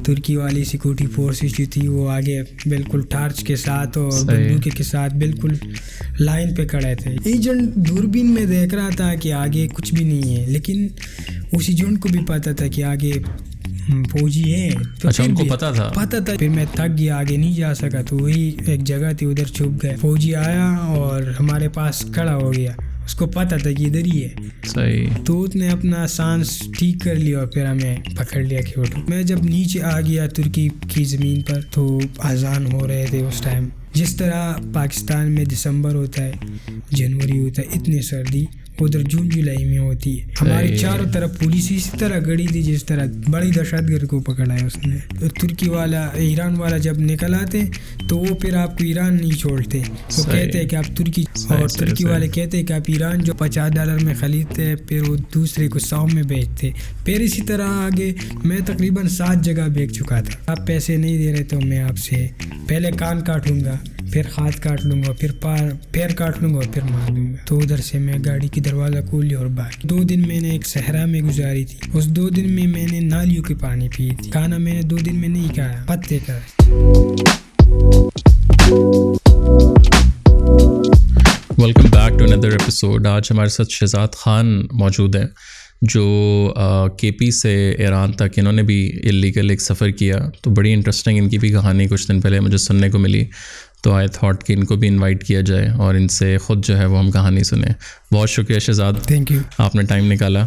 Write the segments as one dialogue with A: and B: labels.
A: ترکی والی security forces جو تھی وہ آگے بالکل ٹارچ کے ساتھ اور بندوق کے ساتھ بالکل لائن پہ کھڑے تھے. ایجنٹ دوربین میں دیکھ رہا تھا کہ آگے کچھ بھی نہیں ہے, لیکن اس ایجنٹ کو بھی پتہ تھا کہ آگے فوجی ہے.
B: اچھا, ان کو پتہ تھا.
A: پھر میں تھک گیا, آگے نہیں جا سکا, تو وہی ایک جگہ تھی ادھر چھپ گئے. فوجی آیا اور ہمارے پاس کھڑا ہو گیا, اس کو پتہ تھا کہ ادھر ہی ہے.
B: صحیح.
A: تو اس نے اپنا سانس ٹھیک کر لیا اور پھر ہمیں پکڑ لیا کہ اٹھو. میں جب نیچے آ گیا ترکی کی زمین پر تو اذان ہو رہے تھے اس ٹائم. جس طرح پاکستان میں دسمبر ہوتا ہے, جنوری ہوتا ہے, اتنی سردی ادھر جون جولائی میں ہوتی ہے. ہمارے چاروں طرف پولیس اسی طرح گڑی تھی جس طرح بڑی دہشت گرد کو پکڑا ہے اس نے. ترکی والا ایران والا جب نکل آتے تو وہ پھر آپ کو ایران نہیں چھوڑتے, وہ کہتے ہیں کہ آپ ترکی, اور ترکی والے کہتے ہیں کہ آپ ایران جو $50 میں خریدتے پھر وہ دوسرے کو 100 میں بیچتے. پھر اسی طرح آگے میں تقریباً 7 جگہ بیچ چکا تھا. آپ پیسے نہیں دے رہے تو میں آپ سے پہلے کان کاٹ لوں گا, پھر ہاتھ کاٹ لوں گا, پھر پیر کاٹ لوں گا اور پھر مار دوں گا. تو ادھر سے میں گاڑی کی دروازہ کھول لیا اور باقی 2 دن میں نے ایک صحرا میں گزاری تھی. اس 2 دن میں میں نے نالیوں کے پانی پی تھی. کھانا میں نے 2 دن میں نہیں کھایا, پتے کا.
B: Welcome back to another episode. آج ہمارے ساتھ شہزاد خان موجود ہیں جو کے پی سے ایران تک انہوں نے بھی اللیگل ایک سفر کیا. تو بڑی انٹرسٹنگ ان کی بھی کہانی کچھ دن پہلے مجھے سننے کو ملی, تو آئی تھاٹ کہ ان کو بھی انوائٹ کیا جائے اور ان سے خود جو ہے وہ ہم کہانی سنیں. بہت شکریہ شہزاد,
A: تھینک یو,
B: آپ نے ٹائم نکالا.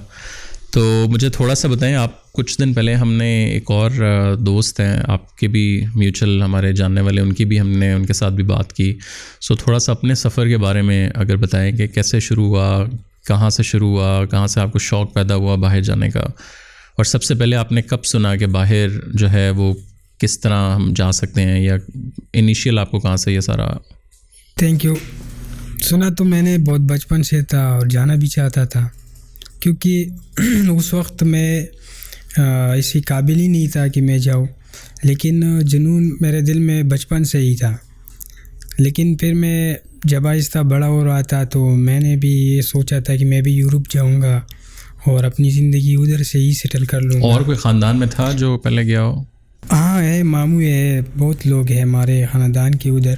B: تو مجھے تھوڑا سا بتائیں, آپ کچھ دن پہلے ہم نے ایک اور دوست ہیں آپ کے بھی میوچل ہمارے جاننے والے, ان کی بھی ہم نے ان کے ساتھ بھی بات کی. سو تھوڑا سا اپنے سفر کے بارے میں اگر بتائیں کہ کیسے شروع ہوا, کہاں سے شروع ہوا, کہاں سے آپ کو شوق پیدا ہوا باہر جانے کا, اور سب سے پہلے آپ نے کب سنا کہ باہر جو ہے وہ کس طرح ہم جا سکتے ہیں, یا انیشیل آپ کو کہاں سے یہ سارا؟
A: Thank you. سنا تو میں نے بہت بچپن سے تھا اور جانا بھی چاہتا تھا, کیونکہ اس وقت میں اسی قابل ہی نہیں تھا کہ میں جاؤں, لیکن جنون میرے دل میں بچپن سے ہی تھا. لیکن پھر میں جب آہستہ بڑا ہو رہا تھا تو میں نے بھی یہ سوچا تھا کہ میں بھی یورپ جاؤں گا اور اپنی زندگی ادھر سے ہی سیٹل کر لوں گا.
B: اور کوئی خاندان میں تھا جو پہلے گیا ہو؟
A: ہاں ہے, ماموں ہے, بہت لوگ ہیں ہمارے خاندان کے ادھر,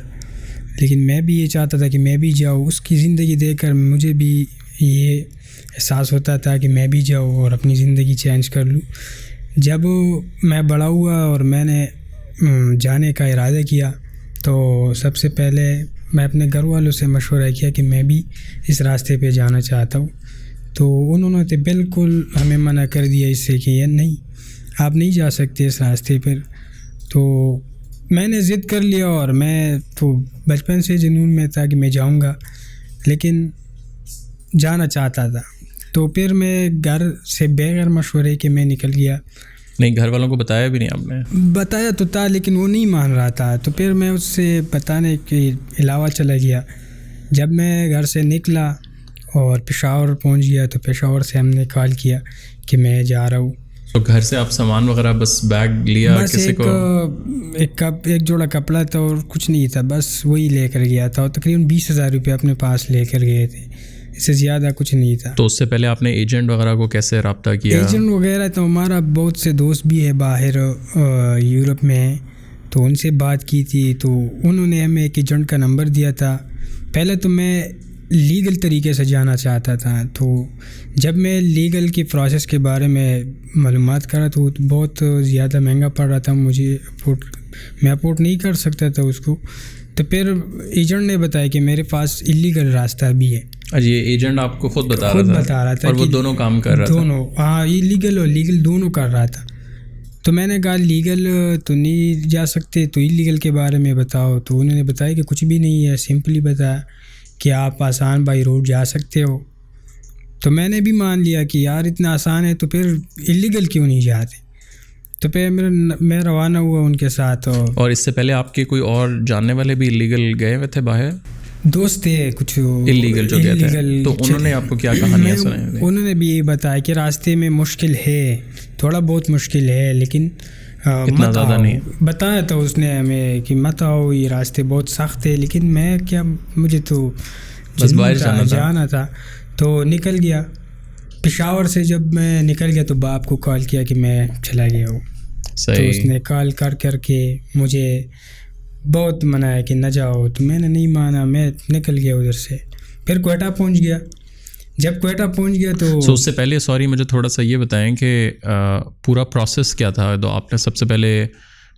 A: لیکن میں بھی یہ چاہتا تھا کہ میں بھی جاؤں. اس کی زندگی دیکھ کر مجھے بھی یہ احساس ہوتا تھا کہ میں بھی جاؤں اور اپنی زندگی چینج کر لوں. جب میں بڑا ہوا اور میں نے جانے کا ارادہ کیا تو سب سے پہلے میں اپنے گھر والوں سے مشورہ کیا کہ میں بھی اس راستے پہ جانا چاہتا ہوں. تو انہوں نے بالکل ہمیں منع کر دیا اس سے کہ یہ نہیں, آپ نہیں جا سکتے اس راستے پر. تو میں نے ضد کر لیا اور میں تو بچپن سے جنون میں تھا کہ میں جاؤں گا, لیکن جانا چاہتا تھا. تو پھر میں گھر سے بغیر مشورے کے میں نکل گیا.
B: نہیں, گھر والوں کو بتایا بھی نہیں آپ نے؟
A: بتایا تو تھا لیکن وہ نہیں مان رہا تھا, تو پھر میں اس سے بتانے کے علاوہ چلا گیا. جب میں گھر سے نکلا اور پشاور پہنچ گیا تو پشاور سے ہم نے کال کیا کہ میں جا رہا ہوں.
B: تو گھر سے آپ سامان وغیرہ بس بیگ لیا؟
A: بس
B: کسی کو
A: ایک جوڑا کپڑا تھا اور کچھ نہیں تھا, بس وہی لے کر گیا تھا, اور تقریباً 20,000 روپے اپنے پاس لے کر گئے تھے, اس سے زیادہ کچھ نہیں تھا.
B: تو اس سے پہلے آپ نے ایجنٹ وغیرہ کو کیسے رابطہ کیا؟
A: ایجنٹ وغیرہ تو ہمارا بہت سے دوست بھی ہے باہر یورپ میں ہیں, تو ان سے بات کی تھی. تو انہوں نے ہمیں ایک ایجنٹ کا نمبر دیا تھا. پہلے تو میں لیگل طریقے سے جانا چاہتا تھا, تو جب میں لیگل کی پروسیس کے بارے میں معلومات کرا تو بہت زیادہ مہنگا پڑ رہا تھا مجھے, میں افورڈ نہیں کر سکتا تھا اس کو. تو پھر ایجنٹ نے بتایا کہ میرے پاس اللیگل راستہ بھی ہے.
B: جی, ایجنٹ آپ کو خود بتا رہا تھا اور وہ دونوں کام کر رہا تھا؟
A: دونوں, ہاں, اللیگل اور لیگل دونوں کر رہا تھا. تو میں نے کہا لیگل تو نہیں جا سکتے, تو اللیگل کے بارے میں بتاؤ. تو انہوں نے بتایا کہ کچھ بھی نہیں ہے, سمپلی بتایا کہ آپ آسان بائی روڈ جا سکتے ہو. تو میں نے بھی مان لیا کہ یار اتنا آسان ہے تو پھر اللیگل کیوں نہیں جاتے. تو پھر میں روانہ ہوا ان کے ساتھ.
B: اور اس سے پہلے آپ کے کوئی اور جاننے والے بھی اللیگل گئے ہوئے تھے باہر؟
A: دوست تھے کچھ
B: اللیگل جو گئے تھے, تو انہوں نے آپ کو کیا کہانیاں سنائی؟
A: انہوں نے بھی یہ بتایا کہ راستے میں مشکل ہے, تھوڑا بہت مشکل ہے, لیکن
B: اتنا زیادہ نہیں.
A: بتایا تھا اس نے ہمیں کہ مت آؤ, یہ راستے بہت سخت ہے. لیکن میں کیا, مجھے تو
B: بس باہر
A: جانا تھا تو نکل گیا. پشاور سے جب میں نکل گیا تو باپ کو کال کیا کہ میں چلا گیا ہوں. تو اس نے کال کر کے مجھے بہت منایا کہ نہ جاؤ، تو میں نے نہیں مانا، میں نکل گیا ادھر سے، پھر کوئٹہ پہنچ گیا. جب کوئٹہ پہنچ گیا تو
B: اس سے پہلے سوری مجھے تھوڑا سا یہ بتائیں کہ پورا پروسیس کیا تھا. تو آپ نے سب سے پہلے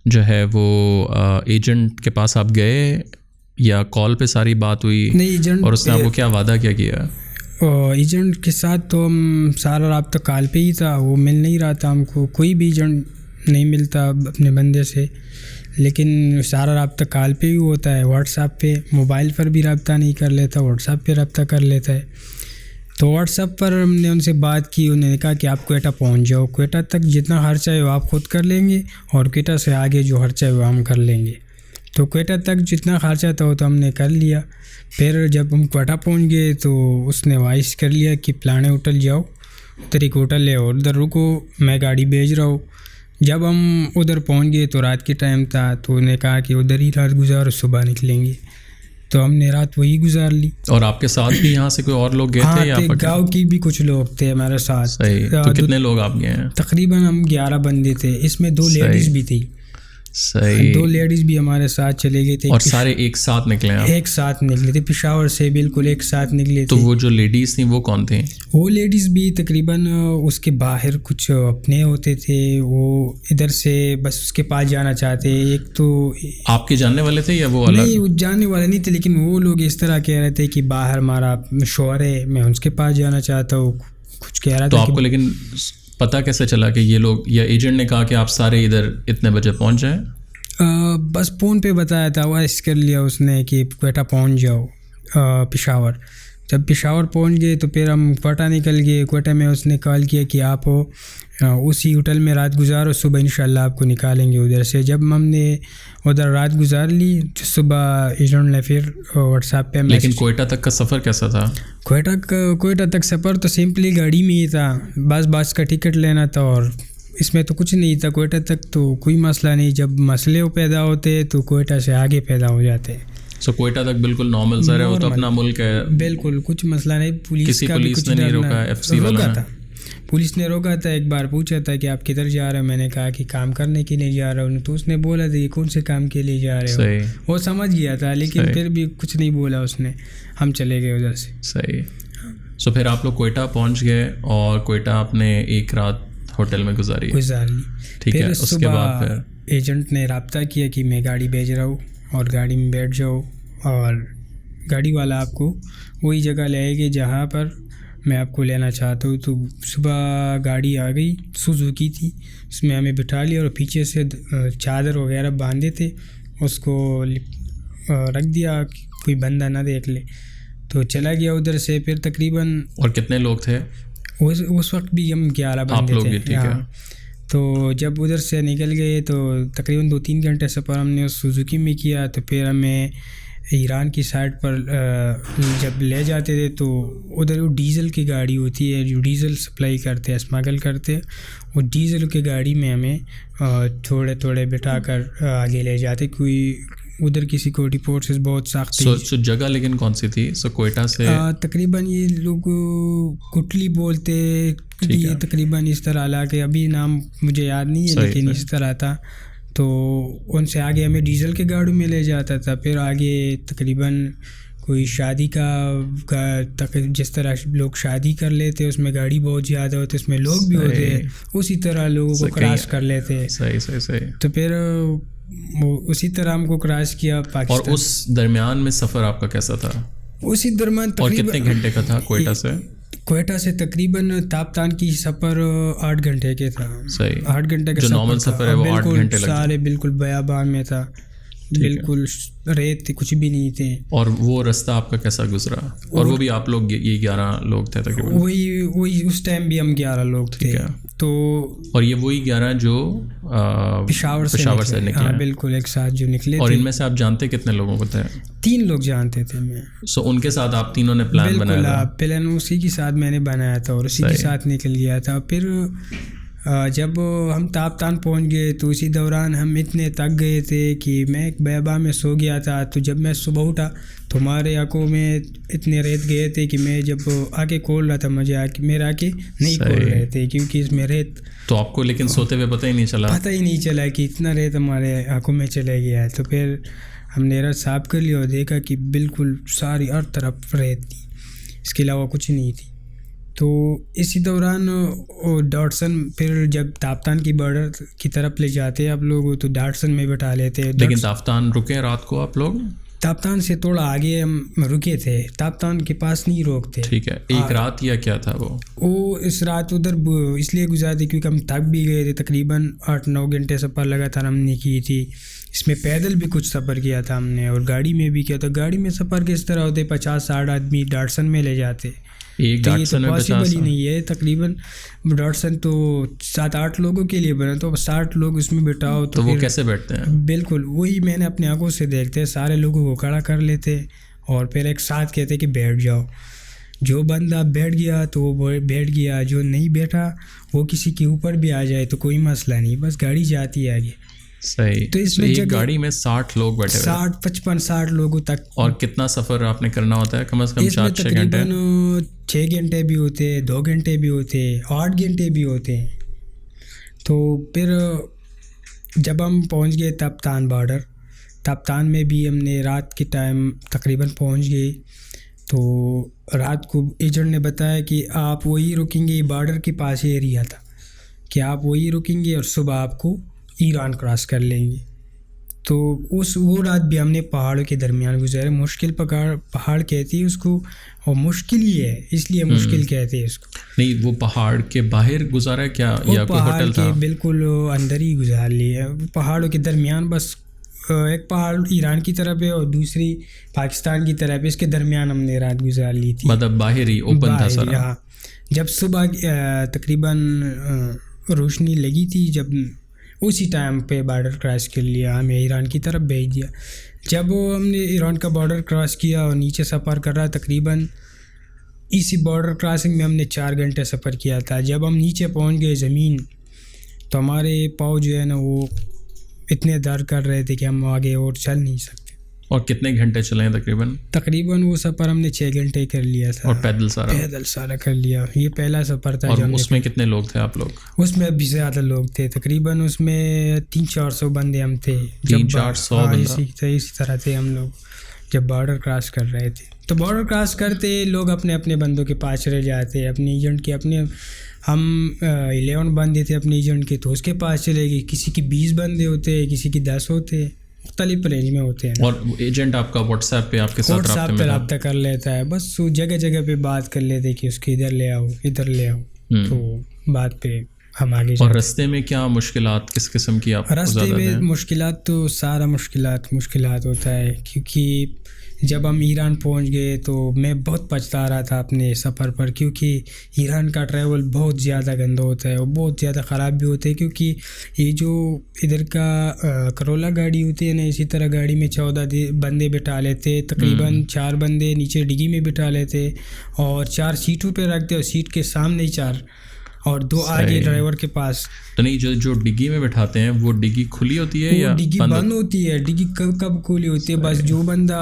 B: جو ہے وہ ایجنٹ کے پاس آپ گئے یا کال پہ ساری بات ہوئی؟
A: نہیں، ایجنٹ،
B: اور اس نے آپ کو کیا وعدہ کیا؟
A: ایجنٹ کے ساتھ تو ہم سارا رابطہ کال پہ ہی تھا، وہ مل نہیں رہا تھا ہم کو، کوئی بھی ایجنٹ نہیں ملتا اپنے بندے سے، لیکن سارا رابطہ کال پہ ہی ہوتا ہے، واٹس ایپ پہ. موبائل پر بھی رابطہ نہیں کر لیتا، واٹس ایپ پہ رابطہ کر لیتا ہے. تو واٹس ایپ پر ہم نے ان سے بات کی، انہوں نے کہا کہ آپ کوئٹہ پہنچ جاؤ، کوئٹہ تک جتنا خرچہ ہے وہ آپ خود کر لیں گے، اور کوئٹہ سے آگے جو خرچہ ہے وہ ہم کر لیں گے. تو کوئٹہ تک جتنا خرچہ تھا وہ تو ہم نے کر لیا. پھر جب ہم کوئٹہ پہنچ گئے تو اس نے وائس کر لیا کہ پلانے ہوٹل جاؤ، ادھر ایک ہوٹل ہے اور ادھر رکو، میں گاڑی بھیج رہا ہوں. جب ہم ادھر پہنچ گئے تو رات کے ٹائم تھا، تو انہوں نے کہا کہ ادھر ہی رات گزارو، صبح نکلیں گے. تو ہم نے رات وہی گزار لی.
B: اور آپ کے ساتھ بھی یہاں سے کوئی اور لوگ گئے تھے یا
A: گاؤں کی بھی کچھ لوگ تھے ہمارے ساتھ.
B: صحیح. تو کتنے لوگ آپ گئے ہیں؟
A: تقریباً ہم 11 بندے تھے، اس میں 2 لیڈیز بھی تھی.
B: صحیح.
A: 2 لیڈیز بھی ہمارے ساتھ چلے گئے تھے.
B: اور سارے ایک ساتھ نکلے ہیں؟
A: ایک ساتھ نکلے تھے، پشاور سے بالکل ایک ساتھ نکلے تھے.
B: تو وہ جو لیڈیز تھیں وہ کون تھیں؟
A: وہ لیڈیز بھی تقریباً اس کے باہر کچھ اپنے ہوتے تھے، وہ ادھر سے بس اس کے پاس جانا چاہتے. ایک تو
B: آپ کے جاننے والے تھے یا وہ الگ؟
A: نہیں، وہ جاننے والے نہیں تھے، لیکن وہ لوگ اس طرح کہہ رہے تھے کہ باہر ہمارا شوہر ہے، میں اس کے پاس جانا چاہتا ہوں، کچھ کہہ رہا تھا.
B: تو آپ کو لیکن پتہ کیسے چلا کہ یہ لوگ، یا ایجنٹ نے کہا کہ آپ سارے ادھر اتنے بجے پہنچ جائیں؟
A: بس فون پہ بتایا تھا، وائس کر لیا اس نے کہ کوئٹہ پہنچ جاؤ پشاور. جب پشاور پہنچ گئے تو پھر ہم کوئٹہ نکل گئے. کوئٹہ میں اس نے کال کیا کہ آپ اسی ہوٹل میں رات گزارو، صبح انشاءاللہ آپ کو نکالیں گے ادھر سے. جب ہم نے ادھر رات گزار لی تو صبح ایجنٹ نے پھر واٹس ایپ پہ
B: لیکن کوئٹہ تک کا سفر کیسا تھا؟
A: کوئٹہ تک سفر تو سمپلی گاڑی میں ہی تھا، بس کا ٹکٹ لینا تھا، اور اس میں تو کچھ نہیں تھا. کوئٹہ تک تو کوئی مسئلہ نہیں، جب مسئلے پیدا ہوتے تو کوئٹہ سے آگے پیدا ہو جاتے.
B: کوئٹہ تک بالکل نارمل سر ہے، وہ تو اپنا ملک ہے،
A: بالکل کچھ مسئلہ نہیں.
B: پولیس نے نہیں روکا، ایف سی والا
A: تھا، پولیس نے روکا تھا. ایک بار پوچھا تھا کہ آپ کدھر جا رہے ہیں، میں نے کہا کہ کام کرنے کے لیے جا رہا ہوں. تو اس نے بولا تھا یہ کون سے کام کے لیے جا رہے ہو، وہ سمجھ گیا تھا، لیکن پھر بھی کچھ نہیں بولا اس نے. ہم چلے گئے ادھر سے.
B: صحیح. پھر آپ لوگ کوئٹہ پہنچ گئے اور کوئٹہ آپ نے ایک رات ہوٹل میں گزار لی.
A: ٹھیک ہے. اس کے بعد پھر ایجنٹ نے رابطہ کیا کہ میں گاڑی بھیج رہا ہوں اور گاڑی میں بیٹھ جاؤ، اور گاڑی والا آپ کو وہی جگہ لے گے جہاں پر میں آپ کو لینا چاہتا ہوں. تو صبح گاڑی آ گئی، سوزوکی تھی، اس میں ہمیں بٹھا لیا اور پیچھے سے چادر وغیرہ باندھے تھے، اس کو رکھ دیا کہ کوئی بندہ نہ دیکھ لے. تو چلا گیا ادھر سے. پھر تقریباً
B: اور کتنے لوگ تھے
A: اس وقت بھی؟ ہم 11 بندے تھے. تو جب ادھر سے نکل گئے تو تقریباً 2-3 گھنٹے سفر ہم نے اس سوزوکی میں کیا. تو پھر ہمیں ایران کی سائڈ پر جب لے جاتے تھے تو ادھر وہ ڈیزل کی گاڑی ہوتی ہے جو ڈیزل سپلائی کرتے ہیں، اسمگل کرتے ہیں، وہ ڈیزل کی گاڑی میں ہمیں تھوڑے تھوڑے بٹھا کر آگے لے جاتے. کوئی ادھر کی سیکورٹی فورسز بہت سخت تھی.
B: جگہ لیکن کون سی تھی؟ کوئٹہ سے
A: تقریباً یہ لوگ کٹلی بولتے، یہ تقریباً اس طرح علاقے، ابھی نام مجھے یاد نہیں ہے، لیکن اس طرح تھا. تو ان سے آگے ہمیں ڈیزل کے گاڑیوں میں لے جاتا تھا. پھر آگے تقریباً کوئی شادی کا جس طرح لوگ شادی کر لیتے اس میں گاڑی بہت زیادہ ہوتی، اس میں لوگ بھی ہوتے، اسی طرح لوگوں کو کراس کر لیتے.
B: صحیح.
A: تو پھر اسی طرح ہم کو کراس کیا پاکستان.
B: اور اس درمیان میں سفر آپ کا کیسا تھا؟
A: اسی درمیان
B: اور کتنے گھنٹے کا تھا کوئٹہ سے؟
A: تقریباً تاپتان کی سفر 8 گھنٹے کے تھا.
B: صحیح.
A: 8 گھنٹے کا
B: جو نارمل سفر ہے وہ 8 گھنٹے لگتے.
A: سارے بالکل بیابان میں تھا، بالکل ریت تھی، کچھ بھی نہیں تھے.
B: اور وہ رستہ آپ کا کیسا گزرا؟ اور وہ بھی آپ لوگ یہ 11 لوگ تھے تقریباً؟
A: وہی اس ٹائم بھی ہم 11 لوگ تھے. تو
B: اور یہ وہی 11 جو
A: پشاور سے نکلے؟ بالکل ایک ساتھ جو نکلے.
B: اور ان میں سے آپ جانتے کتنے لوگوں کو تھے؟
A: 3 لوگ جانتے تھے میں.
B: ان کے ساتھ آپ تینوں نے پلان بنایا تھا؟
A: پلان اسی کے ساتھ میں نے بنایا تھا اور اسی کے ساتھ نکل گیا تھا. پھر جب ہم تاپتان پہنچ گئے تو اسی دوران ہم اتنے تک گئے تھے کہ میں ایک بیاباں میں سو گیا تھا. تو جب میں صبح اٹھا تو ہمارے آنکھوں میں اتنے ریت گئے تھے کہ میں جب آنکھیں کھول رہا تھا مجھے میرے آنکھیں نہیں کھول رہے تھے کیونکہ اس میں ریت.
B: تو آپ کو لیکن سوتے ہوئے پتہ ہی نہیں چلا
A: کہ اتنا ریت ہمارے آنکھوں میں چلے گیا ہے. تو پھر ہم نے ریت صاف کر لیا اور دیکھا کہ بالکل ساری ہر طرف ریت تھی, اس کے علاوہ کچھ نہیں تھی. تو اسی دوران ڈاٹسن پھر جب تاپتان کی بارڈر کی طرف لے جاتے آپ لوگ تو ڈاٹسن میں بٹھا لیتے.
B: لیکن تاپتان رکے رات کو آپ لوگ؟
A: تاپتان سے تھوڑا آگے ہم رکے تھے, تاپتان کے پاس نہیں روکتے.
B: ٹھیک ہے, ایک رات یا کیا تھا
A: وہ اس رات ادھر اس لیے گزارتے کیونکہ ہم تھک بھی گئے تھے. تقریباً 8-9 گھنٹے سفر لگاتار ہم نے کی تھی. اس میں پیدل بھی کچھ سفر کیا تھا ہم نے اور گاڑی میں بھی کیا تھا. گاڑی میں سفر کس طرح ہوتے 50-60 آدمی ڈاٹسن میں لے جاتے.
B: ایک ڈاٹسن میں 50
A: پاسبل ہی نہیں ہے. تقریباً ڈاٹسن تو 7-8 لوگوں کے لیے بنا, تو 60 لوگ اس میں بٹھاؤ تو
B: وہ کیسے بیٹھتے ہیں؟
A: بالکل وہی میں نے اپنے آنکھوں سے دیکھتے, سارے لوگوں کو کھڑا کر لیتے اور پھر ایک ساتھ کہتے کہ بیٹھ جاؤ. جو بندہ بیٹھ گیا تو وہ بیٹھ گیا, جو نہیں بیٹھا وہ کسی کے اوپر بھی آ جائے تو کوئی مسئلہ نہیں, بس گاڑی جاتی ہے آگے.
B: صحیح.
A: تو اس میں
B: ایک گاڑی میں 60 لوگ بیٹھے ہوئے,
A: 55-60 لوگوں تک.
B: اور کتنا سفر آپ نے کرنا ہوتا ہے؟ کم از کم 4-6 گھنٹے.
A: 6 گھنٹے بھی ہوتے, 2 گھنٹے بھی ہوتے, 8 گھنٹے بھی ہوتے. تو پھر جب ہم پہنچ گئے تاپتان بارڈر, تاپتان میں بھی ہم نے رات کے ٹائم تقریباً پہنچ گئے. تو رات کو ایجنٹ نے بتایا کہ آپ وہی رکیں گے, بارڈر کے پاس ایریا تھا کہ آپ وہی رکیں گے اور صبح آپ کو ایران کراس کر لیں گے. تو وہ رات بھی ہم نے پہاڑوں کے درمیان گزارے. مشکل پہاڑ کہتی ہے اس کو, اور مشکل ہی ہے اس لیے مشکل کہتے ہیں اس کو.
B: نہیں, وہ پہاڑ کے باہر گزارا کیا یا کوئی ہوٹل تھا؟
A: کے بالکل اندر ہی گزار لیا. پہاڑوں کے درمیان بس ایک پہاڑ ایران کی طرف ہے اور دوسری پاکستان کی طرف ہے, اس کے درمیان ہم نے رات گزار لی تھی.
B: مطلب باہر ہی اوپن تھا سارا.
A: جب صبح تقریباً روشنی لگی تھی, جب اسی ٹائم پہ بارڈر کراس کر لیا, ہمیں ایران کی طرف بھیج دیا. جب ہم نے ایران کا بارڈر کراس کیا اور نیچے سفر کر رہا, تقریباً اسی بارڈر کراسنگ میں ہم نے 4 گھنٹے سفر کیا تھا. جب ہم نیچے پہنچ گئے زمین تو ہمارے پاؤں جو ہے نا وہ اتنے درد کر رہے تھے کہ ہم آگے اور چل نہیں سکتے.
B: اور کتنے گھنٹے چلے ہیں
A: تقریباً وہ سفر ہم نے 6 گھنٹے کر لیا تھا.
B: اور پیدل سارا
A: کر لیا. یہ پہلا سفر تھا.
B: اور اس میں کتنے لوگ تھے آپ لوگ؟
A: اس میں بھی زیادہ لوگ تھے, تقریباً اس میں 300-400 بندے ہم تھے.
B: 300-400
A: اسی طرح تھے ہم لوگ جب بارڈر کراس کر رہے تھے. تو بارڈر کراس کرتے لوگ اپنے اپنے بندوں کے پاس چلے جاتے, اپنے ایجنٹ کے. ہم 11 بندے تھے اپنے ایجنٹ کے, تو اس کے پاس چلے گئے. کسی کی 20 بندے ہوتے, کسی کی 10 ہوتے, مختلف رینج میں ہوتے ہیں.
B: اور ایجنٹ آپ کا واٹس ایپ پہ آپ کے ساتھ
A: رابطہ کر لیتا ہے, بس جگہ جگہ پہ بات کر لیتے کہ اس کے ادھر لے آؤ. تو بات پہ ہم آگے.
B: اور رستے میں کیا مشکلات کس قسم کی آپ کو زیادہ ہیں؟
A: رستے میں مشکلات تو سارا مشکلات ہوتا ہے, کیونکہ جب ہم ایران پہنچ گئے تو میں بہت پچھتا رہا تھا اپنے سفر پر, کیونکہ ایران کا ٹریول بہت زیادہ گندا ہوتا ہے اور بہت زیادہ خراب بھی ہوتا ہے. کیونکہ یہ جو ادھر کا کرولا گاڑی ہوتی ہے نا, اسی طرح گاڑی میں 14 بندے بٹھا لیتے, تقریباً 4 بندے نیچے ڈگی میں بٹھا لیتے اور 4 سیٹوں پہ رکھتے, اور سیٹ کے سامنے 4 اور 2 آگے ڈرائیور کے پاس.
B: تو نہیں, جو ڈگی میں بٹھاتے ہیں وہ ڈگی کھلی ہوتی ہے یا
A: ڈگی بند ہوتی ہے؟ ڈگی کب کھلی ہوتی ہے؟ بس جو بندہ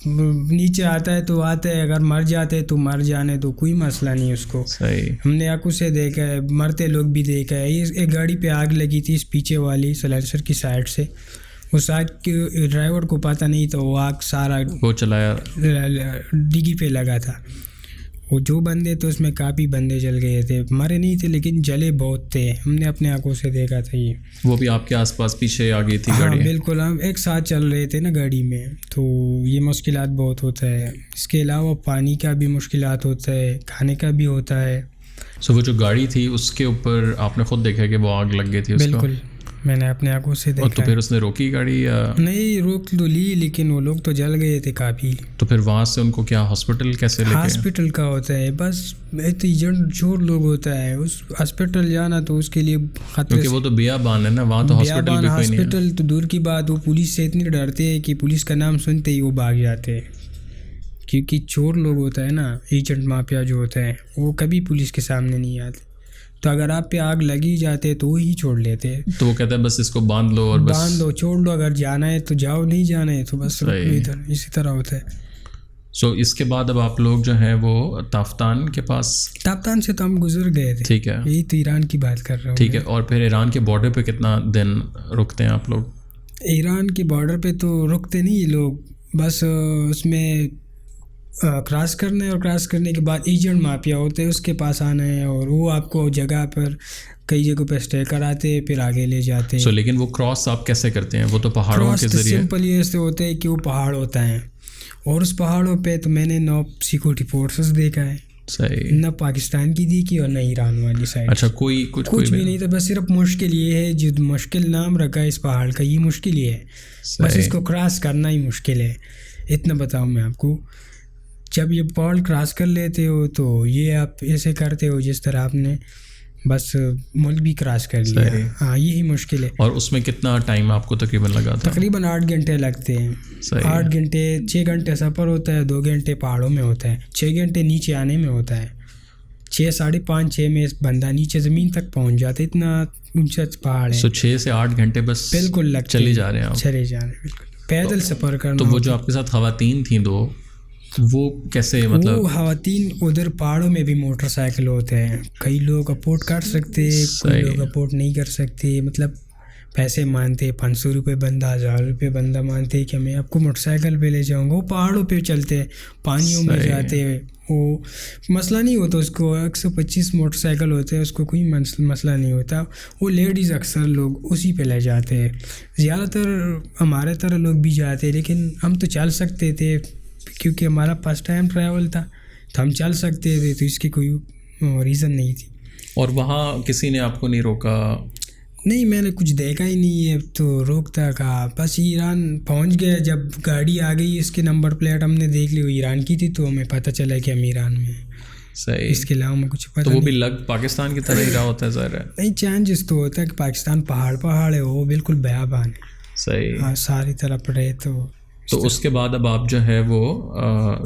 A: نیچے آتا ہے تو آتا ہے, اگر مر جاتے ہیں تو مر جانے, تو کوئی مسئلہ نہیں اس کو. ہم نے آنکھوں سے دیکھا ہے, مرتے لوگ بھی دیکھا ہے. ایک گاڑی پہ آگ لگی تھی اس پیچھے والی سلینسر کی سائڈ سے, اس آگ کے ڈرائیور کو پتہ نہیں تھا, وہ آگ سارا
B: وہ چلایا
A: ڈگی پہ لگا تھا. وہ جو بندے تو اس میں کافی بندے جل گئے تھے, مرے نہیں تھے لیکن جلے بہت تھے. ہم نے اپنے آنکھوں سے دیکھا تھا. یہ
B: وہ بھی آپ کے آس پاس پیچھے آ گئی تھی گاڑی؟
A: بالکل, ہم ایک ساتھ چل رہے تھے نا گاڑی میں, تو یہ مشکلات بہت ہوتا ہے. اس کے علاوہ پانی کا بھی مشکلات ہوتا ہے, کھانے کا بھی ہوتا ہے.
B: وہ جو گاڑی تھی اس کے اوپر آپ نے خود دیکھا کہ وہ آگ لگ گئی تھی؟
A: بالکل, میں نے اپنے آنکھوں سے دیکھا.
B: تو پھر اس نے روکی گاڑی یا
A: نہیں؟ روک تو لی, لیکن وہ لوگ تو جل گئے تھے کافی.
B: تو پھر وہاں سے ان کو کیا ہاسپٹل کیسے لے گئے؟
A: ہاسپٹل کا ہوتا ہے بس, ایجنٹ جھوٹ لوگ ہوتا ہے, اس ہاسپٹل جانا تو اس کے لیے خطرے,
B: کیونکہ وہ تو بیابان ہے نا, وہاں تو ہاسپٹل بھی کوئی نہیں ہے.
A: ہاسپٹل تو دور کی بات, وہ پولیس سے اتنے ڈرتے ہیں کہ پولیس کا نام سنتے ہی وہ بھاگ جاتے ہیں. کیونکہ چور لوگ ہوتا ہے نا, ایجنٹ مافیا جو ہوتا ہے, وہ کبھی پولیس کے سامنے نہیں آتے. تو اگر آپ پہ آگ لگی جاتے تو وہی چھوڑ لیتے.
B: تو وہ کہتا ہے بس اس کو باندھ لو اور بس
A: باندھ دو, چھوڑ دو, اگر جانا ہے تو جاؤ, نہیں جانا ہے تو بس رک لو ادھر. اسی طرح ہوتا ہے.
B: سو اس کے بعد اب آپ لوگ جو ہیں وہ تافتان کے پاس,
A: تافتان سے تو ہم گزر گئے تھے.
B: ٹھیک ہے,
A: یہی تو ایران کی بات کر رہا ہوں.
B: ٹھیک ہے. اور پھر ایران کے بارڈر پہ کتنا دن رکتے ہیں آپ لوگ؟
A: ایران کے بارڈر پہ تو رکتے نہیں لوگ, بس اس میں کراس کرنا ہے, اور کراس کرنے کے بعد ایجنٹ مافیا ہوتے ہیں, اس کے پاس آنا ہے, اور وہ آپ کو جگہ پر کئی جگہوں پہ اسٹے کراتے, پھر آگے لے جاتے ہیں.
B: لیکن وہ کراس آپ کیسے کرتے ہیں؟ وہ تو پہاڑوں کے ذریعے.
A: سمپل یہ سے ہوتا ہے کہ وہ پہاڑ ہوتا ہے, اور اس پہاڑوں پہ تو میں نے نہ سیکورٹی فورسز دیکھا ہے,
B: صحیح,
A: نہ پاکستان کی دیکھی اور نہ ایران والی سائڈ.
B: اچھا, کوئی کچھ
A: بھی نہیں تھا, بس صرف مشکل یہ ہے, جو مشکل نام رکھا ہے اس پہاڑ کا, یہ مشکل ہی ہے, بس اس کو کراس کرنا ہی مشکل ہے. اتنا بتاؤں میں آپ کو, جب یہ پہاڑ کراس کر لیتے ہو تو یہ آپ ایسے کرتے ہو جس طرح آپ نے بس ملک بھی کراس کر لیا. ہاں, یہی مشکل ہے.
B: اور اس میں کتنا ٹائم آپ کو تقریباً لگا تھا؟
A: تقریباً 8 گھنٹے لگتے ہیں. 8 گھنٹے, 6 گھنٹے سفر ہوتا ہے, 2 گھنٹے پہاڑوں میں ہوتا ہے, 6 گھنٹے نیچے آنے میں ہوتا ہے. 6, 5:30, 6 میں بندہ نیچے زمین تک پہنچ جاتا ہے, اتنا اونچا پہاڑ ہے.
B: 6 سے 8 گھنٹے بس
A: بالکل
B: چلے جا رہے ہیں,
A: چلے جا رہے ہیں, بالکل پیدل سفر کرنا.
B: تو وہ جو آپ کے ساتھ خواتین تھیں دو, وہ کیسے, مطلب
A: وہ خواتین ادھر پہاڑوں میں بھی موٹر سائیکل ہوتے ہیں, کئی لوگ افورڈ کر سکتے, کئی لوگ افورڈ نہیں کر سکتے, مطلب پیسے مانتے, 500 روپے بندہ, 1000 روپے بندہ مانتے کہ میں آپ کو موٹر سائیکل پہ لے جاؤں گا. وہ پہاڑوں پہ چلتے, پانیوں میں جاتے, وہ مسئلہ نہیں ہوتا اس کو. 125 موٹر سائیکل ہوتے ہیں, اس کو کوئی مسئلہ نہیں ہوتا. وہ لیڈیز اکثر لوگ اسی پہ لے جاتے ہیں. زیادہ تر ہمارے طرح لوگ بھی جاتے, لیکن ہم تو چل سکتے تھے کیونکہ ہمارا فرسٹ ٹائم ٹریول تھا, تو ہم چل سکتے تھے, تو اس کی کوئی ریزن نہیں تھی.
B: اور وہاں کسی نے آپ کو نہیں روکا؟
A: نہیں, میں نے کچھ دیکھا ہی نہیں ہے تو روکتا کہا. بس ایران پہنچ گیا, جب گاڑی آ گئی, اس کے نمبر پلیٹ ہم نے دیکھ لی, وہ ایران کی تھی, تو ہمیں پتہ چلا کہ ہم ایران میں ہیں.
B: صحیح.
A: اس کے علاوہ میں کچھ پتہ
B: تو وہ
A: نہیں.
B: بھی لگ پاکستان کی طرح ہی رہا ہوتا ہے ظاہر ہے؟
A: نہیں, چینجز تو ہوتا ہے کہ پاکستان پہاڑ ہے, وہ بالکل بیابان ہے.
B: صحیح.
A: ہاں, ساری طرف رہے
B: تو اس کے بعد اب آپ جو ہے وہ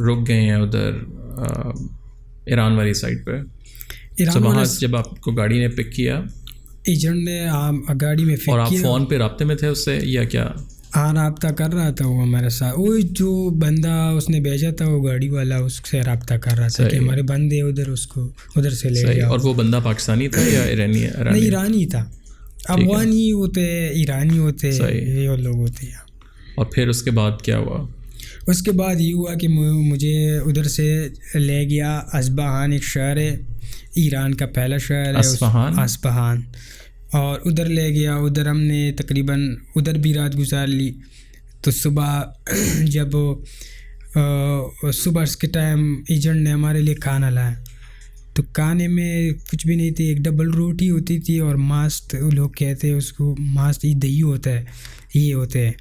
B: رک گئے ہیں ادھر ایران والی سائڈ پہ. وہاں جب آپ کو گاڑی نے پک کیا,
A: ایجنٹ نے گاڑی میں
B: اور آپ فون پہ رابطے میں تھے اس سے یا کیا؟
A: ہاں, رابطہ کر رہا تھا وہ ہمارے ساتھ. وہ جو بندہ اس نے بھیجا تھا, وہ گاڑی والا, اس سے رابطہ کر رہا تھا کہ ہمارے بندے ادھر, اس کو ادھر سے لے جاؤ.
B: اور وہ بندہ پاکستانی تھا یا ایرانی؟
A: نہیں, ایرانی تھا. افغانی ہوتے, ایرانی ہوتے, یہ لوگ ہوتے ہیں.
B: اور پھر اس کے بعد کیا ہوا؟
A: اس کے بعد یہ ہوا کہ مجھے ادھر سے لے گیا اصفہان, ایک شہر ہے ایران کا, پہلا شہر ہے اصفہان, اور ادھر لے گیا. ادھر ہم نے تقریباً ادھر بھی رات گزار لی. تو صبح جب صبح کے ٹائم ایجنٹ نے ہمارے لیے کھانا لایا, تو کھانے میں کچھ بھی نہیں تھی, ایک ڈبل روٹی ہوتی تھی, اور ماست لوگ کہتے ہیں اس کو, ماست یہ دہی ہوتا ہے, یہ ہوتے ہیں.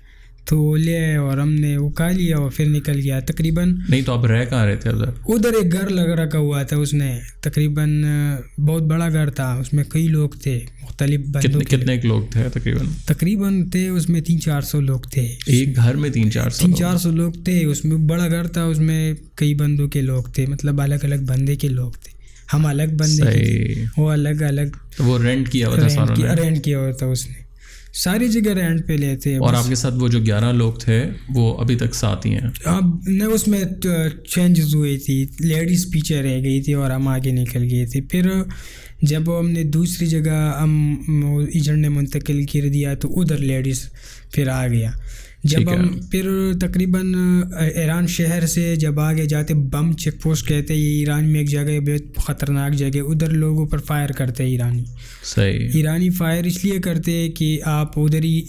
A: تو وہ لے آئے اور ہم نے وہ کھا لیا, اور پھر نکل گیا. تقریباً
B: نہیں, تو آپ رہ کہاں رہے تھے ادھر؟
A: ادھر ایک گھر لگ رکھا ہوا تھا اس نے, تقریباً بہت بڑا گھر تھا, اس میں کئی لوگ تھے, مختلف بندوں.
B: کتنے لوگ تھے
A: تقریباً تھے اس میں 300-400 لوگ تھے.
B: ایک گھر میں 300-400
A: لوگ تھے. اس میں بڑا گھر تھا, اس میں کئی بندوں کے لوگ تھے, مطلب الگ الگ بندے کے لوگ تھے. ہم الگ بندے کے, وہ الگ الگ.
B: وہ رینٹ کیا ہوا تھا,
A: رینٹ کیا ہوا تھا اس نے, ساری جگہ رینٹ پہ لیتے.
B: اور آپ کے ساتھ وہ جو 11 لوگ تھے وہ ابھی تک ساتھ ہی ہیں؟
A: اب نہ, اس میں چینجز ہوئی تھی, لیڈیز پیچھے رہ گئی تھی اور ہم آگے نکل گئے تھے. پھر جب ہم نے دوسری جگہ ایجنٹ نے منتقل کر دیا, تو ادھر لیڈیز پھر آ گیا. جب ہم پھر تقریباً ایران شہر سے جب آگے جاتے, بم چیک پوسٹ کہتے ہیں, یہ ایران میں ایک جگہ بہت خطرناک جگہ, ادھر لوگوں پر فائر کرتے ایرانی.
B: صحیح.
A: ایرانی فائر اس لیے کرتے کہ آپ ادھر ہی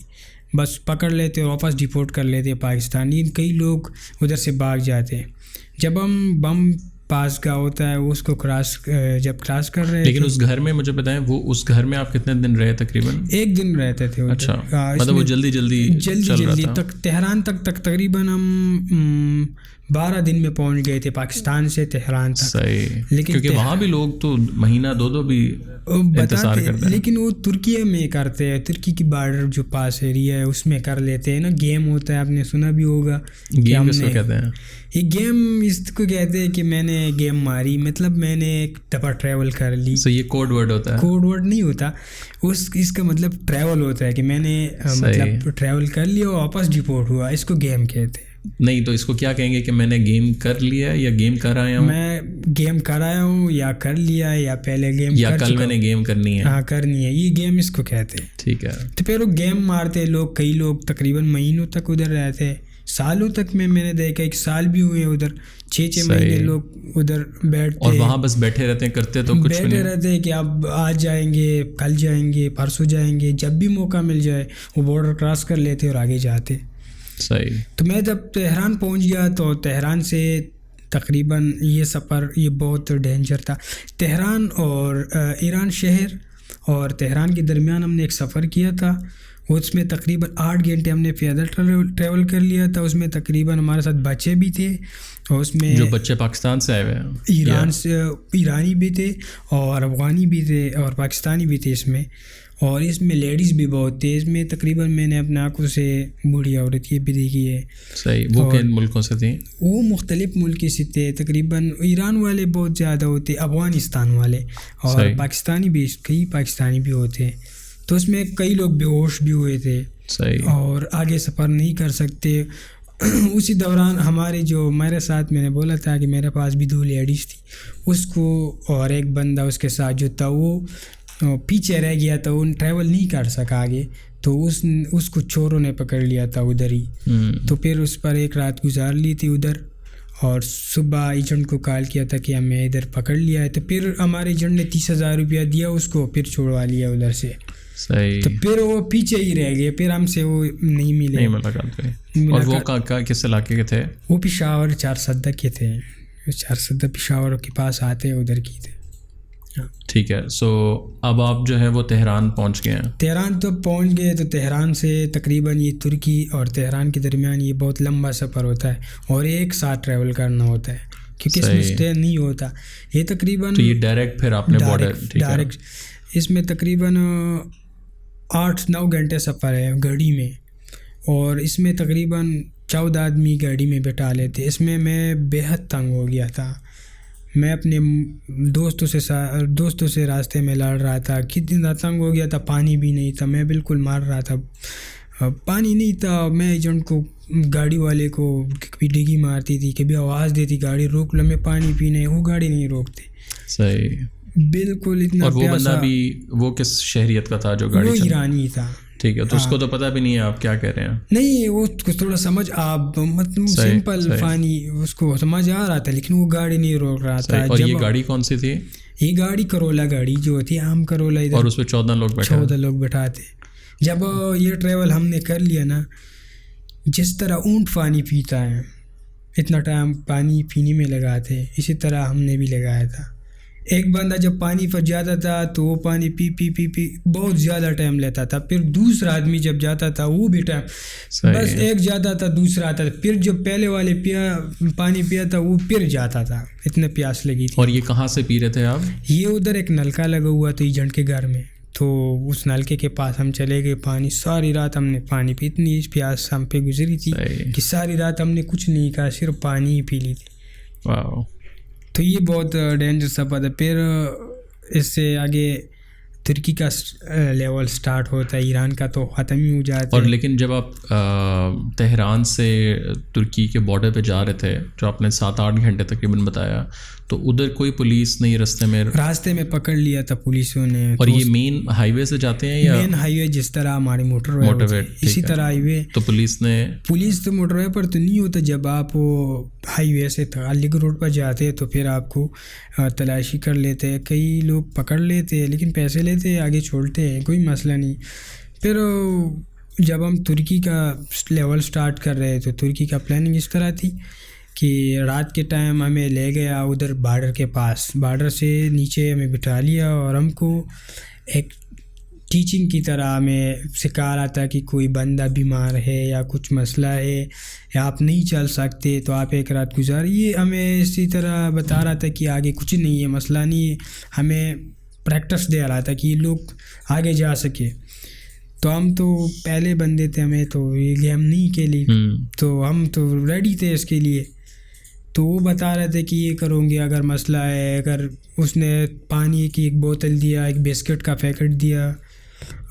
A: بس پکڑ لیتے اور واپس ڈیپورٹ کر لیتے پاکستانی. کئی لوگ ادھر سے بھاگ جاتے. جب ہم بم پاس کا ہوتا ہے, اس کو جب کراس کر رہے.
B: لیکن اس گھر میں مجھے بتائیں, وہ اس گھر میں آپ کتنے دن رہے؟ تقریباً
A: 1 دن رہتے تھے.
B: اچھا, مطلب وہ جلدی
A: تک تہران تک تقریباً ہم 12 دن میں پہنچ گئے تھے پاکستان سے تہران تک.
B: صحیح,
A: لیکن
B: کیونکہ وہاں بھی لوگ تو مہینہ 2 بھی انتظار کرتے ہیں.
A: لیکن وہ ترکی میں کرتے ہیں, ترکی کی بارڈر جو پاس ایریا ہے اس میں کر لیتے ہیں نا. گیم ہوتا ہے, آپ نے سنا بھی ہوگا.
B: گیم کس کو کہتے ہیں؟
A: یہ گیم اس کو کہتے ہیں کہ میں نے گیم ماری, مطلب میں نے ایک دفعہ ٹریول کر لی.
B: یہ کوڈ ورڈ ہوتا ہے؟
A: کوڈ ورڈ نہیں ہوتا, اس کا مطلب ٹریول ہوتا ہے کہ میں نے مطلب ٹریول کر لیا اور واپس ڈپورٹ ہوا, اس کو گیم کہتے ہیں.
B: نہیں تو اس کو کیا کہیں گے کہ میں نے گیم کر لیا یا گیم کر آیا ہوں؟
A: میں گیم کر آیا ہوں یا کر لیا یا پہلے گیم
B: یا کل میں نے گیم کرنی ہے.
A: ہاں کرنی ہے, یہ گیم اس کو کہتے ہیں.
B: ٹھیک ہے.
A: تو پھر وہ گیم مارتے لوگ, کئی لوگ تقریباً مہینوں تک ادھر رہتے ہیں, سالوں تک میں نے دیکھا 1 سال بھی ہوئے ادھر, 6 مہینے لوگ ادھر بیٹھتے
B: اور وہاں بس بیٹھے رہتے ہیں, کرتے تو کچھ نہیں,
A: بیٹھے رہتے ہیں کہ اب آج جائیں گے, کل جائیں گے, پرسوں جائیں گے, جب بھی موقع مل جائے وہ بارڈر کراس کر لیتے اور آگے جاتے.
B: صحیح.
A: تو میں جب تہران پہنچ گیا تو تہران سے تقریباً یہ سفر یہ بہت ڈینجر تھا. تہران اور ایران شہر اور تہران کے درمیان ہم نے ایک سفر کیا تھا, اس میں تقریباً 8 گھنٹے ہم نے پیدل ٹریول کر لیا تھا. اس میں تقریباً ہمارے ساتھ بچے بھی تھے, اور اس میں
B: جو بچے پاکستان سے آئے ہوئے ہیں,
A: ایران سے ایرانی بھی تھے اور افغانی بھی تھے اور پاکستانی بھی تھے اس میں, اور اس میں لیڈیز بھی بہت تھے. اس میں تقریباً میں نے اپنے آنکھوں سے بوڑھی عورت یہ بھی دیکھی ہے.
B: صحیح. وہ کن ملکوں سے تھیں؟
A: وہ مختلف ملک سے تھے, تقریباً ایران والے بہت زیادہ ہوتے, افغانستان والے, اور پاکستانی بھی, کئی پاکستانی بھی ہوتے. تو اس میں کئی لوگ بے ہوش بھی ہوئے تھے.
B: صحیح.
A: اور آگے سفر نہیں کر سکتے. اسی دوران ہمارے جو میرے ساتھ, میں نے بولا تھا کہ میرے پاس بھی 2 لیڈیز تھی, اس کو اور ایک بندہ اس کے ساتھ جو تھا وہ پیچھے رہ گیا تھا, وہ ٹریول نہیں کر سکا آگے, تو اس کو چوروں نے پکڑ لیا تھا ادھر ہی. تو پھر اس پر ایک رات گزار لی تھی ادھر, اور صبح ایجنٹ کو کال کیا تھا کہ ہمیں ادھر پکڑ لیا ہے. تو پھر ہمارے ایجنٹ نے 30,000 روپیہ دیا اس کو, پھر چھوڑوا لیا ادھر سے.
B: صحیح.
A: تو پھر وہ پیچھے ہی رہ گئے, پھر ہم سے وہ نہیں ملے,
B: نہیں ملاقات ہوئی. اور وہ کس علاقے کے تھے؟
A: وہ پشاور 4 کے تھے. 4 پشاور کے پاس آتے ادھر کی تھے.
B: ٹھیک ہے. سو اب آپ جو ہے وہ تہران پہنچ گئے ہیں؟ تہران
A: تو پہنچ گئے. تو تہران سے تقریباً یہ ترکی اور تہران کے درمیان یہ بہت لمبا سفر ہوتا ہے, اور ایک ساتھ ٹریول کرنا ہوتا ہے کیونکہ اس میں اسٹے نہیں ہوتا. یہ تقریباً
B: تو یہ ڈائریکٹ پھر آپ نے
A: ڈائریکٹ اس میں تقریباً 8-9 گھنٹے سفر ہے گاڑی میں, اور اس میں تقریباً 14 آدمی گاڑی میں بٹھا لیتے. اس میں میں بے حد تنگ ہو گیا تھا. میں اپنے دوستوں سے راستے میں لڑ رہا تھا, کتنا تنگ ہو گیا تھا. پانی بھی نہیں تھا, میں بالکل مار رہا تھا, پانی نہیں تھا. میں ایجنٹ کو, گاڑی والے کو کبھی ڈگی مارتی تھی, کبھی آواز دیتی گاڑی روک لو, میں پانی پینے, وہ گاڑی نہیں روکتے.
B: صحیح.
A: بالکل اتنا.
B: اور وہ بندہ بھی, وہ کس شہریت کا تھا جو گاڑی
A: وہ ایرانی تھا.
B: ٹھیک ہے. تو اس کو تو پتہ بھی نہیں ہے آپ کیا کہہ رہے ہیں.
A: نہیں, وہ تھوڑا سمجھ, آپ مطلب سمپل فانی اس کو سمجھ آ رہا تھا, لیکن وہ گاڑی نہیں روک رہا تھا.
B: اور یہ گاڑی کون سی تھی؟
A: یہ گاڑی کرولا گاڑی جو تھی, عام کرولا.
B: اور اس پہ 14
A: لوگ بیٹھاتے. جب یہ ٹریول ہم نے کر لیا نا, جس طرح اونٹ پانی پیتا ہے, اتنا ٹائم پانی پینے میں لگاتے, اسی طرح ہم نے بھی لگایا تھا. ایک بندہ جب پانی پر جاتا تھا تو وہ پانی پی پی پی پی بہت زیادہ ٹائم لیتا تھا. پھر دوسرا آدمی جب جاتا تھا وہ بھی ٹائم, بس ایک جاتا تھا دوسرا آتا تھا, پھر جو پہلے والے پانی پیا تھا وہ پھر جاتا تھا, اتنے پیاس لگی تھی.
B: اور یہ کہاں سے پی رہے تھے آپ؟
A: یہ ادھر ایک نلکا لگا ہوا تھا ایجنٹ کے گھر میں, تو اس نلکے کے پاس ہم چلے گئے. پانی ساری رات ہم نے پانی پی, اتنی پیاس ہم پہ گزری تھی کہ ساری رات ہم نے کچھ نہیں کہا, صرف پانی ہی پی لی تھی.
B: واو.
A: تو یہ بہت ڈینجر سفر ہے. پھر اس سے آگے ترکی کا لیول سٹارٹ ہوتا ہے, ایران کا تو ختم ہی ہو جاتا ہے.
B: اور لیکن جب آپ تہران سے ترکی کے بارڈر پہ جا رہے تھے, جو آپ نے 7-8 گھنٹے تقریباً بتایا, تو ادھر کوئی پولیس نہیں راستے میں
A: پکڑ لیا تھا پولیسوں نے.
B: اور یہ مین ہائی وے سے جاتے ہیں یا
A: مین ہائی وے جس طرح ہماری موٹر وے اسی طرح ہائی وے؟
B: تو پولیس
A: تو موٹر وے پر تو نہیں ہوتا. جب آپ وہ ہائی وے سے علی گڑھ روڈ پر جاتے تو پھر آپ کو تلاشی کر لیتے, کئی لوگ پکڑ لیتے لیکن پیسے لیتے, آگے چھوڑتے ہیں, کوئی مسئلہ نہیں. پھر جب ہم ترکی کا لیول سٹارٹ کر رہے تو ترکی کا پلاننگ اس طرح تھی کہ رات کے ٹائم ہمیں لے گیا ادھر بارڈر کے پاس, بارڈر سے نیچے ہمیں بٹھا لیا, اور ہم کو ایک ٹیچنگ کی طرح ہمیں سکھا رہا تھا کہ کوئی بندہ بیمار ہے یا کچھ مسئلہ ہے یا آپ نہیں چل سکتے تو آپ ایک رات گزاریے. ہمیں اسی طرح بتا رہا تھا کہ آگے کچھ نہیں ہے, مسئلہ نہیں ہے. ہمیں پریکٹس دے رہا تھا کہ یہ لوگ آگے جا سکے. تو ہم تو پہلے بندے تھے, ہمیں تو یہ گیم نہیں کھیلی, تو ہم تو ریڈی تھے اس کے لیے. تو وہ بتا رہے تھے کہ یہ کرو گے اگر مسئلہ ہے. اگر اس نے پانی کی ایک بوتل دیا, ایک بسکٹ کا پیکٹ دیا,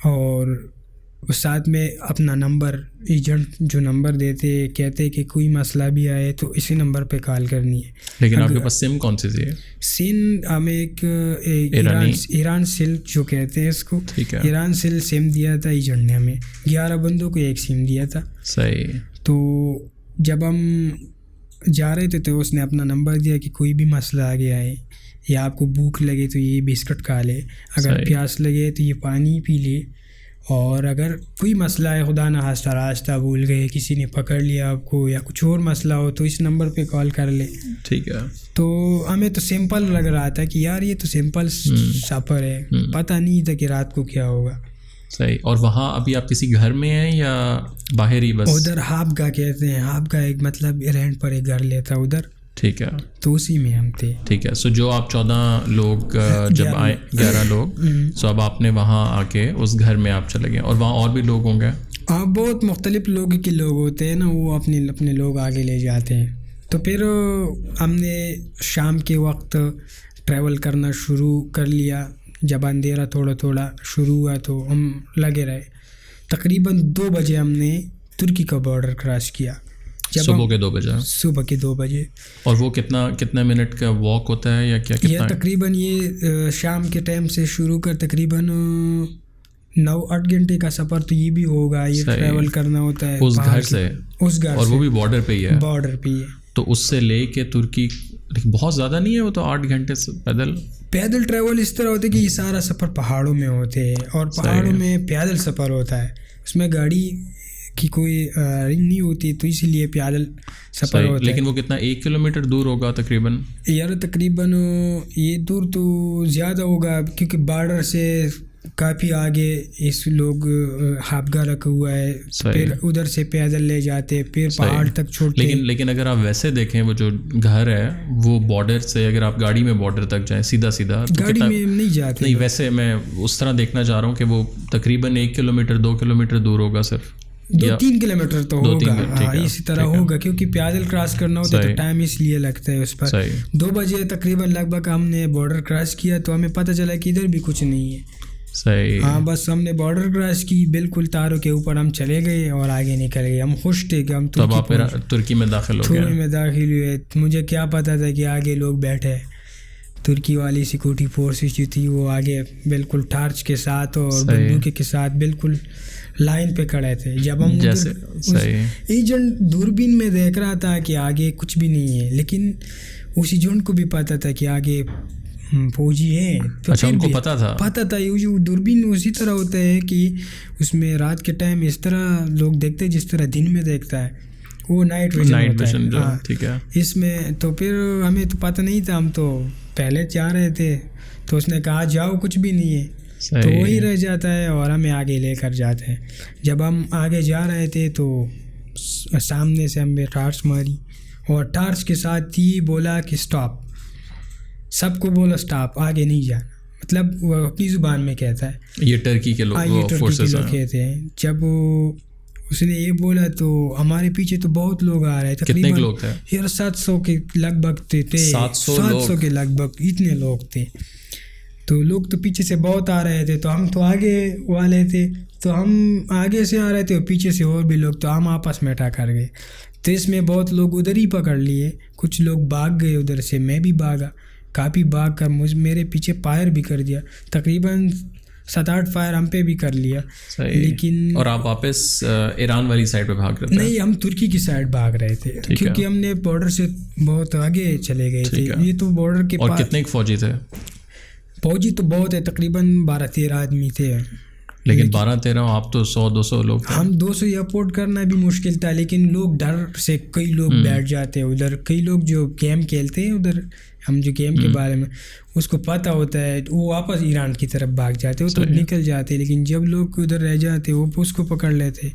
A: اور اس ساتھ میں اپنا نمبر, ایجنٹ جو نمبر دیتے کہتے کہ کوئی مسئلہ بھی آئے تو اسی نمبر پہ کال کرنی ہے.
B: لیکن آپ کے پاس سم کون سی تھی؟
A: سم ہمیں ایک ایران سیل جو کہتے ہیں اس کو, ایران سیل سم دیا تھا ایجنٹ نے ہمیں. 11 بندوں کو ایک سم دیا تھا.
B: صحیح.
A: تو جب ہم جا رہے تھے تو اس نے اپنا نمبر دیا کہ کوئی بھی مسئلہ آ گیا ہے یا آپ کو بھوک لگے تو یہ بسکٹ کھا لے, اگر پیاس لگے تو یہ پانی پی لے, اور اگر کوئی مسئلہ ہے خدا نہ خواستہ راستہ بھول گئے, کسی نے پکڑ لیا آپ کو یا کچھ اور مسئلہ ہو تو اس نمبر پہ کال کر لے.
B: ٹھیک ہے.
A: تو ہمیں تو سمپل لگ رہا تھا کہ یار یہ تو سمپل سفر ہے, پتہ نہیں تھا کہ رات کو کیا ہوگا.
B: صحیح. اور وہاں ابھی آپ کسی گھر میں ہیں یا باہر ہی؟ بس
A: ادھر ہاب گاہ کہتے ہیں, ہاب گاہ ایک مطلب رینٹ پر ایک گھر لیتا ادھر.
B: ٹھیک ہے.
A: تو اسی میں ہم تھے.
B: ٹھیک ہے. سو جو آپ 14 لوگ جب آئے, 11 لوگ, سو اب آپ نے وہاں آ کے اس گھر میں آپ چلے گئے, اور وہاں اور بھی لوگ ہوں گے؟
A: ہاں, بہت مختلف لوگ کے لوگ ہوتے ہیں نا, وہ اپنے لوگ آگے لے جاتے ہیں. تو پھر ہم نے شام کے وقت ٹریول کرنا شروع کر لیا. جب اندھیرا تھوڑا تھوڑا شروع ہوا تو ہم لگے رہے. تقریباً 2 بجے ہم نے ترکی کا بارڈر کراس کیا.
B: صبح کے 2 بجے؟
A: صبح کے 2 بجے.
B: اور وہ کتنا منٹ کا واک ہوتا ہے یا کیا؟
A: یہ تقریباً یہ شام کے ٹائم سے شروع کر تقریباً 9-8 گھنٹے کا سفر تو یہ بھی ہوگا. یہ ٹریول کرنا ہوتا ہے
B: اس گھر سے,
A: اس گھر,
B: اور وہ بھی بارڈر پہ ہی ہے.
A: بارڈر پہ ہی ہے.
B: تو اس سے لے کے ترکی بہت زیادہ نہیں ہے وہ تو 8 گھنٹے سے
A: پیدل ٹریول اس طرح ہوتا ہے کہ یہ سارا سفر پہاڑوں میں ہوتے ہیں, اور پہاڑوں میں پیدل سفر ہوتا ہے. اس میں گاڑی کی کوئی رنگ نہیں ہوتی, تو اسی لیے پیدل سفر ہوتا ہے.
B: لیکن وہ کتنا 1 کلومیٹر دور ہوگا تقریباً؟
A: یار تقریباً یہ دور تو زیادہ ہوگا, کیونکہ بارڈر سے کافی آگے اس لوگ ہابگاہ رکھا ہوا ہے, پھر ادھر سے پیدل لے جاتے, پھر پہاڑ تک چھوڑتے.
B: لیکن اگر آپ ویسے دیکھیں وہ جو گھر ہے وہ بارڈر سے, اگر آپ گاڑی میں بارڈر تک جائیں سیدھا
A: گاڑی میں نہیں جاتے.
B: نہیں, ویسے میں اس طرح دیکھنا چاہ رہا ہوں کہ وہ تقریباً 1 کلومیٹر 2 کلومیٹر دور ہوگا, صرف
A: 2-3 کلومیٹر تو ہوگا. اسی طرح ہوگا, کیونکہ پیدل کراس کرنا ہوتا ہے تو ٹائم اس لیے لگتا ہے اس پر. 2 بجے تقریباً لگ بھگ ہم نے بارڈر کراس کیا تو ہمیں پتہ چلا کہ ادھر بھی کچھ نہیں ہے.
B: صحیح.
A: ہاں, بس ہم نے بارڈر کراس کی, بالکل تاروں کے اوپر ہم چلے گئے اور آگے نکل گئے. ہم خوش تھے کہ ہم
B: ترکی میں داخل ہو گئے.
A: میں داخل ہوئے. مجھے کیا پتا تھا کہ آگے لوگ بیٹھے. ترکی والی سیکورٹی فورسز جو تھی وہ آگے بالکل ٹارچ کے ساتھ اور بندوق کے ساتھ بالکل لائن پہ کھڑے تھے. جب ہم ایجنٹ دوربین میں دیکھ رہا تھا کہ آگے کچھ بھی نہیں ہے, لیکن اس ایجنٹ کو بھی پتا تھا کہ آگے فوجی ہیں.
B: اچھا, ان کو پتا
A: تھا. یہ دوربین اسی طرح ہوتا ہے کہ اس میں رات کے ٹائم اس طرح لوگ دیکھتے جس طرح دن میں دیکھتا ہے, وہ نائٹ ویژن.
B: ٹھیک ہے.
A: اس میں تو پھر ہمیں تو پتہ نہیں تھا, ہم تو پہلے جا رہے تھے, تو اس نے کہا جاؤ کچھ بھی نہیں ہے, تو وہی رہ جاتا ہے اور ہمیں آگے لے کر جاتے ہیں. جب ہم آگے جا رہے تھے تو سامنے سے ہمیں ٹارچ ماری, اور ٹارچ کے ساتھ ہی بولا کہ اسٹاپ. سب کو بولا اسٹاپ, آگے نہیں جانا. مطلب وہ اپنی زبان میں کہتا ہے.
B: یہ ٹرکی کے لوگ
A: کہتے ہیں. جب اس نے یہ بولا تو ہمارے پیچھے تو بہت لوگ آ رہے تھے.
B: کتنے لوگ تھے؟
A: یار 700 کے لگ بھگ تھے. 700 کے لگ بھگ اتنے لوگ تھے. تو لوگ تو پیچھے سے بہت آ رہے تھے, تو ہم تو آگے والے تھے, تو ہم آگے سے آ رہے تھے اور پیچھے سے اور بھی لوگ, تو ہم آپس میں ٹکر گئے. تو اس میں بہت لوگ ادھر ہی پکڑ لیے, کچھ لوگ بھاگ گئے ادھر سے. میں بھی بھاگا, کافی بھاگ کر میرے پیچھے فائر بھی کر دیا. تقریباً 7-8 فائر ہم پہ بھی کر لیا. لیکن
B: اور آپ واپس ایران والی سائڈ پہ بھاگ رہے تھے؟
A: نہیں, ہم ترکی کی سائڈ بھاگ رہے تھے, کیونکہ ہم نے بارڈر سے بہت آگے چلے گئے تھے. یہ تو بارڈر کے
B: پاس. اور کتنے فوجی تھے؟
A: فوجی تو بہت ہے, تقریباً 12-13 آدمی تھے.
B: لیکن 12-13 آپ تو 100-200 لوگ تھے.
A: ہم 200 افورڈ کرنا بھی مشکل تھا, لیکن لوگ ڈر سے کئی لوگ بیٹھ جاتے ہیں ادھر. کئی لوگ جو گیم کھیلتے ہیں ادھر, ہم جو گیم کے بارے میں اس کو پتہ ہوتا ہے, وہ واپس ایران کی طرف بھاگ جاتے, وہ تو نکل جاتے. لیکن جب لوگ ادھر رہ جاتے وہ اس کو پکڑ لیتے,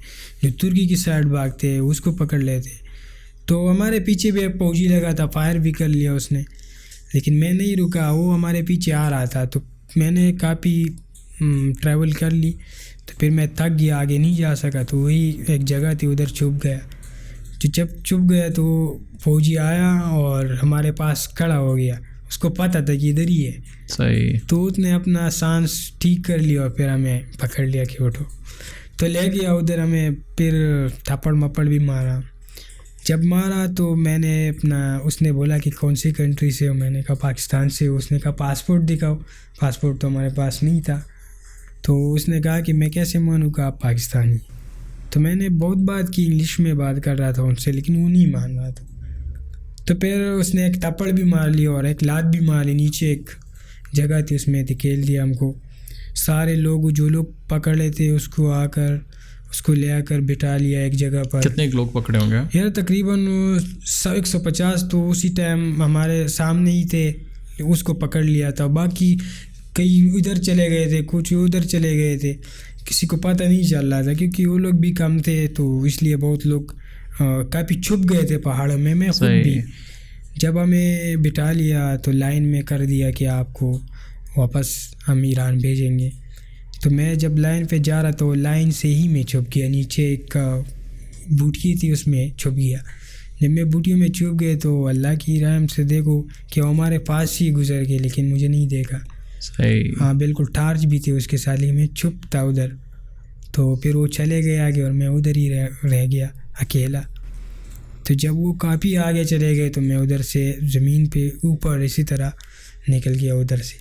A: جو ترکی کی سائڈ بھاگتے اس کو پکڑ لیتے. تو ہمارے پیچھے بھی ایک فوجی لگا تھا, فائر بھی کر لیا اس نے, لیکن میں نہیں رکا, وہ ہمارے پیچھے آ رہا تھا. تو میں نے کافی ٹریول کر لی, تو پھر میں تھک گیا, آگے نہیں جا سکا. تو وہی ایک جگہ تھی, ادھر چھپ گیا. جب چھپ گیا تو فوجی آیا اور ہمارے پاس کھڑا ہو گیا, اس کو پتہ تھا کہ ادھر ہی ہے.
B: صحیح.
A: تو اس نے اپنا سانس ٹھیک کر لیا اور پھر ہمیں پکڑ لیا کہ اٹھو, تو لے گیا ادھر. ہمیں پھر تھپڑ مپڑ بھی مارا. جب مارا تو میں نے اس نے بولا کہ کون سی کنٹری سے ہو, میں نے کہا پاکستان سے. اس نے کہا پاسپورٹ دکھاؤ. پاسپورٹ تو ہمارے پاس نہیں تھا. تو اس نے کہا کہ میں کیسے مانوں کہ آپ پاکستانی. تو میں نے بہت بات کی, انگلش میں بات کر رہا تھا ان سے, لیکن وہ نہیں مان رہا تھا. تو پھر اس نے ایک تھپڑ بھی مار لی اور ایک لات بھی مار لی. نیچے ایک جگہ تھی, اس میں دھکیل دیا ہم کو. سارے لوگ جو لوگ پکڑے تھے اس کو آ کر اس کو لے آ کر بٹھا لیا ایک جگہ پر.
B: کتنے لوگ پکڑے ہوں گے
A: یار؟ تقریباً 150 تو اسی ٹائم ہمارے سامنے ہی تھے, اس کو پکڑ لیا تھا. باقی کئی ادھر چلے گئے تھے, کچھ ادھر چلے گئے تھے, کسی کو پتہ نہیں چل رہا تھا کیونکہ وہ لوگ بھی کم تھے. تو اس لیے بہت لوگ کافی چھپ گئے تھے پہاڑوں میں. میں خود بھی جب ہمیں بٹھا لیا تو لائن میں کر دیا کہ آپ کو واپس ہم ایران بھیجیں گے. تو میں جب لائن پہ جا رہا تو لائن سے ہی میں چھپ گیا. نیچے ایک بوٹی تھی, اس میں چھپ گیا. جب میں بوٹیوں میں چھپ گئے تو اللہ کی رحم سے دیکھو کہ وہ ہمارے پاس ہی گزر گئے, لیکن مجھے نہیں دیکھا.
B: صحیح.
A: ہاں بالکل, ٹارچ بھی تھی اس کے ساتھ, لیکن میں چھپ تھا ادھر. تو پھر وہ چلے گئے آگے اور میں ادھر ہی رہ گیا اکیلا. تو جب وہ کافی آگے چلے گئے تو میں ادھر سے زمین پہ اوپر اسی طرح نکل گیا ادھر سے.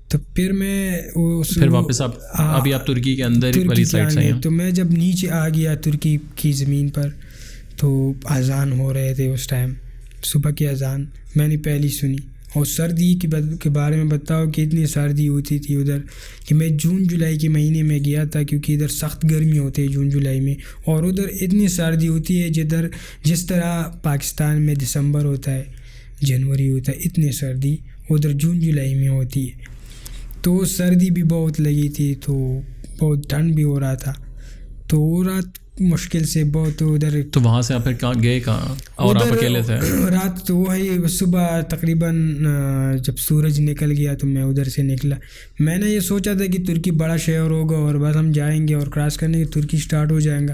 A: تو پھر میں
B: پھر واپس ابھی آپ ترکی کے اندر والی سائڈ سے ہیں.
A: تو میں جب نیچے آ گیا ترکی کی زمین پر تو اذان ہو رہے تھے اس ٹائم, صبح کی اذان میں نے پہلی سنی. اور سردی کے بارے میں بتاؤ کہ اتنی سردی ہوتی تھی ادھر کہ میں جون جولائی کے مہینے میں گیا تھا, کیونکہ ادھر سخت گرمی ہوتی ہے جون جولائی میں, اور ادھر اتنی سردی ہوتی ہے جس طرح پاکستان میں دسمبر ہوتا ہے, جنوری ہوتا ہے, اتنی سردی ادھر جون جولائی میں ہوتی ہے. تو سردی بھی بہت لگی تھی, تو بہت ٹھنڈ بھی ہو رہا تھا. تو وہ رات مشکل سے بہت ادھر.
B: تو وہاں سے آپ پھر گئے کہاں اور آپ اکیلے تھے؟
A: رات تو وہی صبح تقریباً جب سورج نکل گیا تو میں ادھر سے نکلا. میں نے یہ سوچا تھا کہ ترکی بڑا شہر ہوگا اور بس ہم جائیں گے اور کراس کرنے کی ترکی سٹارٹ ہو جائیں گا,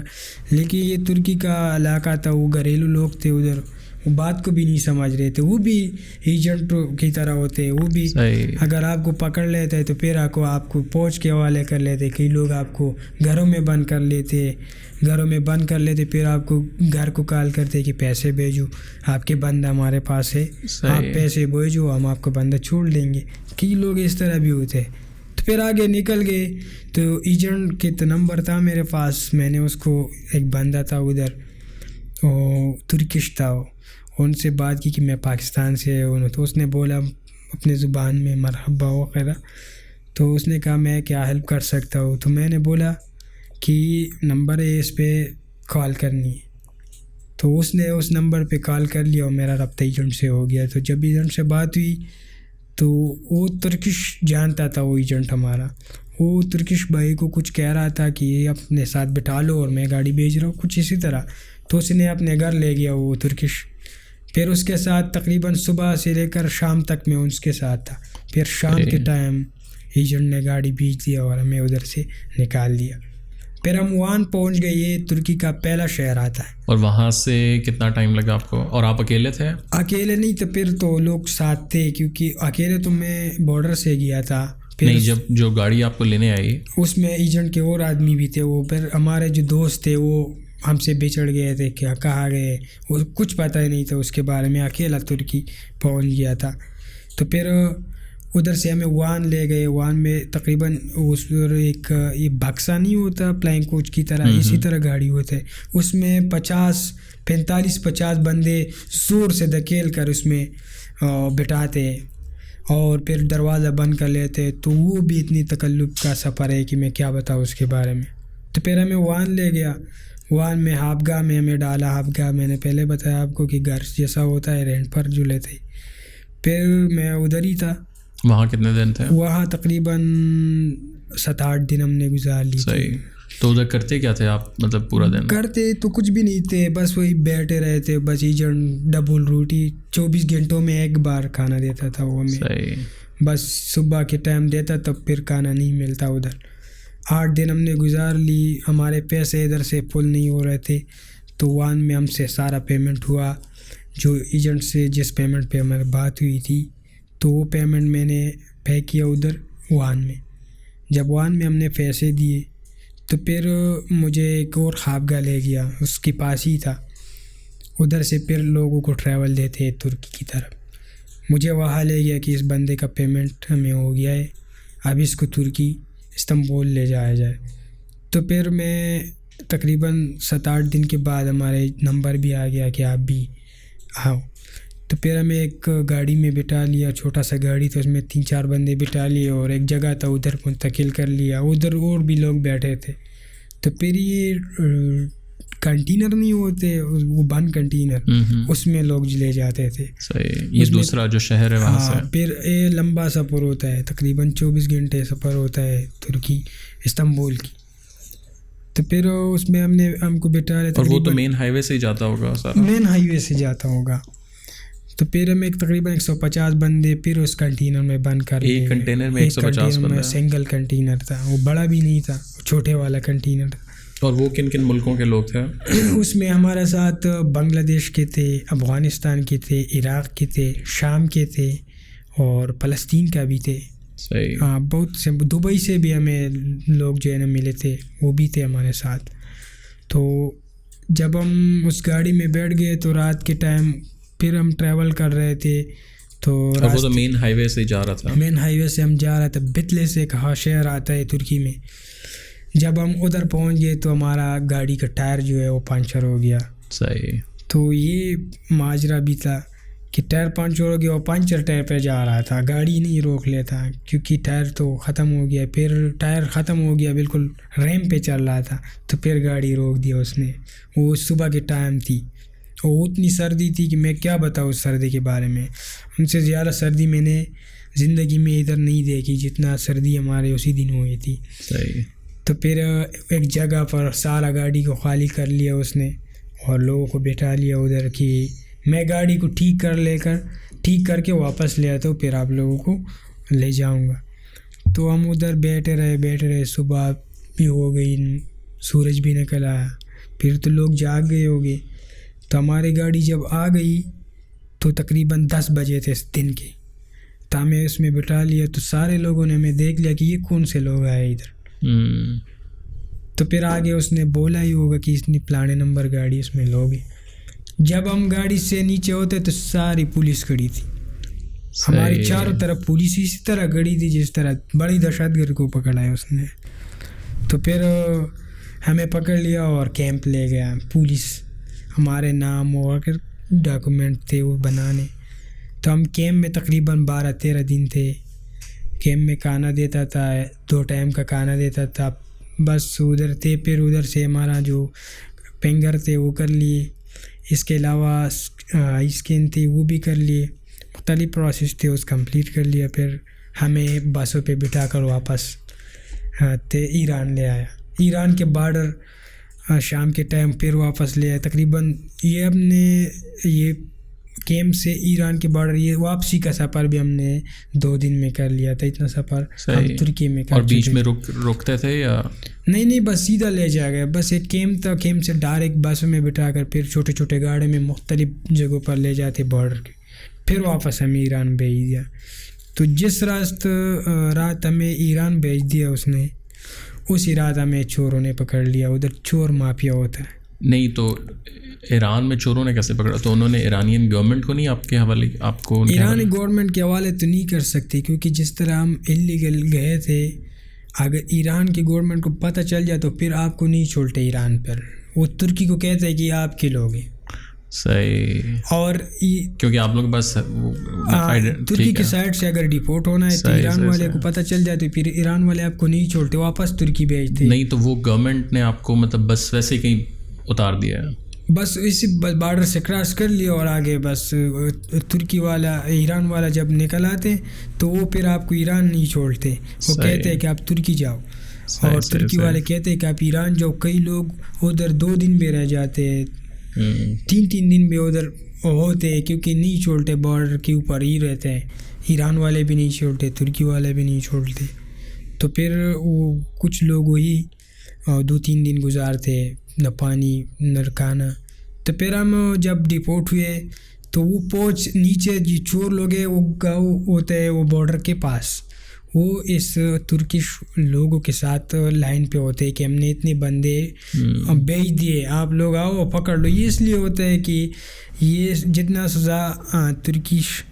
A: لیکن یہ ترکی کا علاقہ تھا, وہ گھریلو لوگ تھے ادھر, وہ بات کو بھی نہیں سمجھ رہے تھے. وہ بھی ایجنٹ کی طرح ہوتے, وہ بھی اگر آپ کو پکڑ لیتے تو پھر آپ کو پہنچ کے حوالے کر لیتے. کئی لوگ آپ کو گھروں میں بند کر لیتے, پھر آپ کو گھر کو کال کرتے کہ پیسے بھیجو, آپ کے بندہ ہمارے پاس ہے, آپ پیسے بھیجو, ہم آپ کو بندہ چھوڑ دیں گے. کئی لوگ اس طرح بھی ہوتے. تو پھر آگے نکل گئے تو ایجنٹ کے تو نمبر تھا میرے پاس. میں نے اس کو, ایک بندہ تھا ادھر, وہ ترکش تھا, ان سے بات کی کہ میں پاکستان سے ہوں. تو اس نے بولا اپنے زبان میں مرحبا وغیرہ. تو اس نے کہا میں کیا ہیلپ کر سکتا ہوں. تو میں نے بولا کہ نمبر ہے, اس پہ کال کرنی ہے. تو اس نے اس نمبر پہ کال کر لیا اور میرا رابطہ ایجنٹ سے ہو گیا. تو جب ایجنٹ سے بات ہوئی تو وہ ترکش جانتا تھا, وہ ایجنٹ ہمارا, وہ ترکش بھائی کو کچھ کہہ رہا تھا کہ یہ اپنے ساتھ بٹھا لو اور میں گاڑی بھیج رہا ہوں, کچھ اسی طرح. تو اس نے اپنے گھر لے گیا وہ ترکش. پھر اس کے ساتھ تقریباً صبح سے لے کر شام تک میں اس کے ساتھ تھا. پھر شام کے ٹائم ایجنٹ نے گاڑی بھیج دیا اور ہمیں ادھر سے نکال دیا. پھر ہم وہاں پہنچ گئے. یہ ترکی کا پہلا شہر آتا ہے.
B: اور وہاں سے کتنا ٹائم لگا آپ کو؟ اور آپ اکیلے تھے؟
A: اکیلے نہیں تو پھر تو لوگ ساتھ تھے, کیونکہ اکیلے تو میں بارڈر سے گیا تھا.
B: نہیں, جب جو گاڑی آپ کو لینے آئی
A: اس میں ایجنٹ کے اور آدمی بھی تھے. وہ پھر ہمارے جو دوست تھے وہ ہم سے بچڑ گئے تھے, کیا کہاں گئے وہ کچھ پتہ ہی نہیں تھا اس کے بارے میں. اکیلا ترکی پہنچ گیا تھا. تو پھر ادھر سے ہمیں وان لے گئے. وان میں تقریباً اس پر ایک یہ بکسا نہیں ہوتا فلائنگ کوچ کی طرح, اسی طرح گاڑی ہوتا ہے. اس میں 45-50 بندے زور سے دھکیل کر اس میں بٹھاتے ہیں. اور پھر دروازہ بند کر لیتے. تو وہ بھی اتنی تکلف کا سفر ہے کہ میں کیا بتاؤں اس کے بارے میں. تو پھر ہمیں وان لے گیا. وان میں ہاپگاہ میں ہمیں ڈالا. ہاپگاہ میں نے پہلے بتایا آپ کو کہ گھر جیسا ہوتا ہے, رینٹ پر جو لیتے. پھر میں ادھر ہی تھا.
B: وہاں کتنے دن تھے؟
A: وہاں تقریباً 7-8 دن ہم نے گزار لی.
B: صحیح. تو ادھر کرتے کیا تھے آپ, مطلب پورا دن؟
A: کرتے تو کچھ بھی نہیں تھے, بس وہی بیٹھے رہتے. بس ایجنٹ ڈبل روٹی 24 گھنٹوں میں ایک بار کھانا دیتا تھا وہ ہمیں.
B: صحیح.
A: بس صبح کے ٹائم دیتا تب پھر کھانا نہیں ملتا ادھر. 8 دن ہم نے گزار لی. ہمارے پیسے ادھر سے فل نہیں ہو رہے تھے. تو وان میں ہم سے سارا پیمنٹ ہوا, جو ایجنٹ سے جس پیمنٹ پہ ہماری بات ہوئی تھی تو وہ پیمنٹ میں نے پے کیا ادھر وان میں. جب وان میں ہم نے پیسے دیے تو پھر مجھے ایک اور خوابگاہ لے گیا, اس کے پاس ہی تھا. ادھر سے پھر لوگوں کو ٹریول دیتے ترکی کی طرف. مجھے وہاں لے گیا کہ اس بندے کا پیمنٹ ہمیں ہو گیا ہے, اب اس کو ترکی استنبول لے جایا جائے. تو پھر میں تقریباً 7-8 دن کے بعد ہمارے نمبر بھی آ گیا کہ آپ بھی آؤ. تو پھر ہمیں ایک گاڑی میں بٹھا لیا, چھوٹا سا گاڑی تھا, اس میں 3-4 بندے بٹھا لیے اور ایک جگہ تھا ادھر منتقل کر لیا. ادھر اور بھی لوگ بیٹھے تھے. تو پھر یہ کنٹینر نہیں ہوتے, وہ بند کنٹینر, اس میں لوگ لے جاتے تھے.
B: صحیح. یہ دوسرا جو شہر ہے وہاں سے.
A: پھر یہ لمبا سفر ہوتا ہے, تقریباً 24 گھنٹے سفر ہوتا ہے ترکی استنبول کی. تو پھر اس میں ہم کو بٹھا رہے.
B: اور وہ تو مین ہائی وے سے ہی جاتا ہوگا سارا.
A: مین ہائی وے سے جاتا ہوگا. تو پھر ہمیں تقریباً 150 بندے پھر اس کنٹینر میں بند کر دیے.
B: ایک کنٹینر میں 150 بندے.
A: سنگل کنٹینر تھا, وہ بڑا بھی نہیں تھا, چھوٹے والا کنٹینر تھا.
B: اور وہ کن کن ملکوں کے لوگ تھے
A: اس میں؟ ہمارے ساتھ بنگلہ دیش کے تھے, افغانستان کے تھے, عراق کے تھے, شام کے تھے اور فلسطین کا بھی تھے.
B: صحیح.
A: ہاں بہت سے. دبئی سے بھی ہمیں لوگ جو ہے نا ملے تھے, وہ بھی تھے ہمارے ساتھ. تو جب ہم اس گاڑی میں بیٹھ گئے تو رات کے ٹائم پھر ہم ٹریول کر رہے تھے. تو
B: وہ تو مین ہائی وے سے جا رہا تھا.
A: مین ہائی وے سے ہم جا رہے تھے. بتلے سے ایک شہر آتا ہے ترکی میں. جب ہم ادھر پہنچ گئے تو ہمارا گاڑی کا ٹائر جو ہے وہ پنچر ہو گیا.
B: صحیح.
A: تو یہ ماجرا بھی تھا کہ ٹائر پنچر ہو گیا اور پنچر ٹائر پہ جا رہا تھا, گاڑی نہیں روک لیتا کیونکہ ٹائر تو ختم ہو گیا. پھر ٹائر ختم ہو گیا, بالکل ریم پہ چل رہا تھا, تو پھر گاڑی روک دیا اس نے. وہ صبح کے ٹائم تھی اور اتنی سردی تھی کہ میں کیا بتاؤں اس سردی کے بارے میں. ان سے زیادہ سردی میں نے زندگی میں ادھر نہیں دیکھی جتنا سردی ہمارے اسی دن ہوئی تھی.
B: صحیح.
A: تو پھر ایک جگہ پر سارا گاڑی کو خالی کر لیا اس نے اور لوگوں کو بٹھا لیا ادھر کہ میں گاڑی کو ٹھیک کر کے واپس لے آتا ہوں, پھر آپ لوگوں کو لے جاؤں گا. تو ہم ادھر بیٹھے رہے. صبح بھی ہو گئی, سورج بھی نکل آیا, پھر تو لوگ جاگ گئے ہو گئے. تو ہماری گاڑی جب آ گئی تو تقریباً 10 بجے تھے دن کے. تو ہمیں اس میں بٹھا لیا. تو سارے لوگوں نے ہمیں دیکھ لیا کہ یہ کون سے لوگ آئے ادھر. تو پھر آگے اس نے بولا ہی ہوگا کہ اس نے فلانے نمبر گاڑی اس میں لوگ ہیں. جب ہم گاڑی سے نیچے ہوتے تو ساری پولیس کھڑی تھی. ہماری چاروں طرف پولیس اسی طرح کھڑی تھی جس طرح بڑی دہشت گرد کو پکڑا ہے اس نے. تو پھر ہمیں پکڑ لیا اور کیمپ لے گیا پولیس. ہمارے نام اور ڈاکومنٹ تھے وہ بنانے. تو ہم کیمپ میں تقریباً 12-13 دن تھے. کیمپ میں کھانا دیتا تھا, 2 ٹائم کا کھانا دیتا تھا. بس ادھر تھے. پھر ادھر سے ہمارا جو فنگر تھے وہ کر لیے. اس کے علاوہ اسکین تھی وہ بھی کر لیے. مختلف پروسیس تھے, اس کمپلیٹ کر لیا. پھر ہمیں بسوں پہ بٹھا کر واپس ایران لے آیا. ایران کے بارڈر شام کے ٹائم پھر واپس لے آیا. تقریباً یہ ہم نے یہ کیمپ سے ایران کے بارڈر یہ واپسی کا سفر بھی ہم نے 2 دن میں کر لیا تھا. اتنا سفر ہم ترکی میں کر.
B: اور بیچ میں رکتے تھے یا
A: نہیں بس سیدھا لے جا گیا. بس ایک کیمپ تھا, کیمپ سے ڈائریکٹ بس میں بٹھا کر پھر چھوٹے چھوٹے گاڑی میں مختلف جگہوں پر لے جاتے بارڈر کے. پھر واپس ہمیں ایران بھیج دیا. تو جس رات ہمیں ایران بھیج دیا اس نے, اسی رات ہمیں چوروں نے پکڑ لیا. ادھر چور مافیا ہوتا ہے.
B: نہیں تو ایران میں چوروں نے کیسے پکڑا؟ تو انہوں نے ایرانین گورنمنٹ کو نہیں آپ کے حوالے آپ کو
A: ایرانی گورنمنٹ کے حوالے تو نہیں کر سکتے کیونکہ جس طرح ہم انلیگل گئے تھے, اگر ایران کی گورنمنٹ کو پتہ چل جائے تو پھر آپ کو نہیں چھوڑتے ایران پر. وہ ترکی کو کہتے ہیں کہ آپ کے لوگ ہیں.
B: صحیح.
A: اور
B: کیونکہ آپ لوگ بس
A: ترکی کی سائڈ سے اگر ڈیپورٹ ہونا ہے تو ایران والے کو پتہ چل جائے تو پھر ایران والے آپ کو نہیں چھوڑتے, واپس ترکی بھیجتے.
B: نہیں تو وہ گورنمنٹ نے آپ کو مطلب بس ویسے ہی کہیں اتار دیا ہے؟
A: بس اسی بارڈر سے کراس کر لیا اور آگے بس ترکی والا ایران والا جب نکل آتے تو وہ پھر آپ کو ایران نہیں چھوڑتے, وہ کہتے ہیں کہ آپ ترکی جاؤ, اور ترکی والے کہتے ہیں کہ آپ ایران جاؤ. کئی لوگ ادھر 2 دن میں رہ جاتے ہیں, 3 دن میں ادھر ہوتے ہیں, کیونکہ نہیں چھوڑتے, بارڈر کے اوپر ہی رہتے ہیں. ایران والے بھی نہیں چھوڑتے, ترکی والے بھی نہیں چھوڑتے. تو پھر وہ کچھ لوگ وہی 2-3 دن گزارتے, نہ پانی نہ کھانا. تو پھر ہم جب ڈیپورٹ ہوئے تو وہ پہنچ نیچے جو چور لوگ ہیں وہ گاؤں ہوتے ہیں وہ بارڈر کے پاس, وہ اس ترکش لوگوں کے ساتھ لائن پہ ہوتے ہیں کہ ہم نے اتنے بندے بھیج دیے, آپ لوگ آؤ پکڑ لو. یہ اس لیے ہوتا ہے کہ یہ جتنا سزا ترکش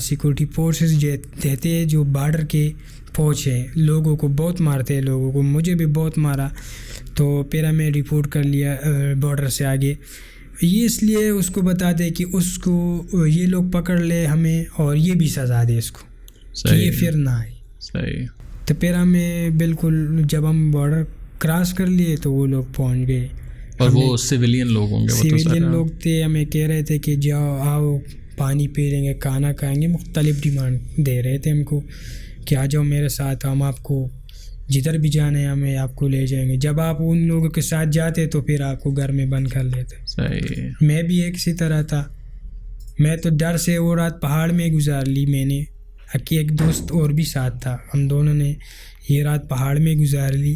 A: سیکورٹی فورسز دیتے ہیں جو بارڈر کے فوج ہے, لوگوں کو بہت مارتے ہیں, لوگوں کو, مجھے بھی بہت مارا. تو پھر ہمیں رپورٹ کر لیا بارڈر سے آگے. یہ اس لیے اس کو بتاتے کہ اس کو یہ لوگ پکڑ لے ہمیں اور یہ بھی سزا دے اس کو کہ یہ پھر نہ آئے.
B: صحیح.
A: تو پھر ہمیں بالکل جب ہم بارڈر کراس کر لیے تو وہ لوگ پہنچ گئے.
B: اور وہ سویلین لوگ ہوں گے,
A: سویلین لوگ تھے. ہمیں کہہ رہے تھے کہ جاؤ آؤ پانی پی لیں گے, کھانا کھائیں گے, مختلف ڈیمانڈ دے رہے تھے ہم کو کہ آ جاؤ میرے ساتھ, ہم آپ کو جدھر بھی جانا ہے ہمیں آپ کو لے جائیں گے. جب آپ ان لوگوں کے ساتھ جاتے تو پھر آپ کو گھر میں بند کر لیتے.
B: صحیح.
A: میں بھی ایک اسی طرح تھا, میں تو ڈر سے وہ رات پہاڑ میں گزار لی. میں نے ایک دوست اور بھی ساتھ تھا, ہم دونوں نے یہ رات پہاڑ میں گزار لی.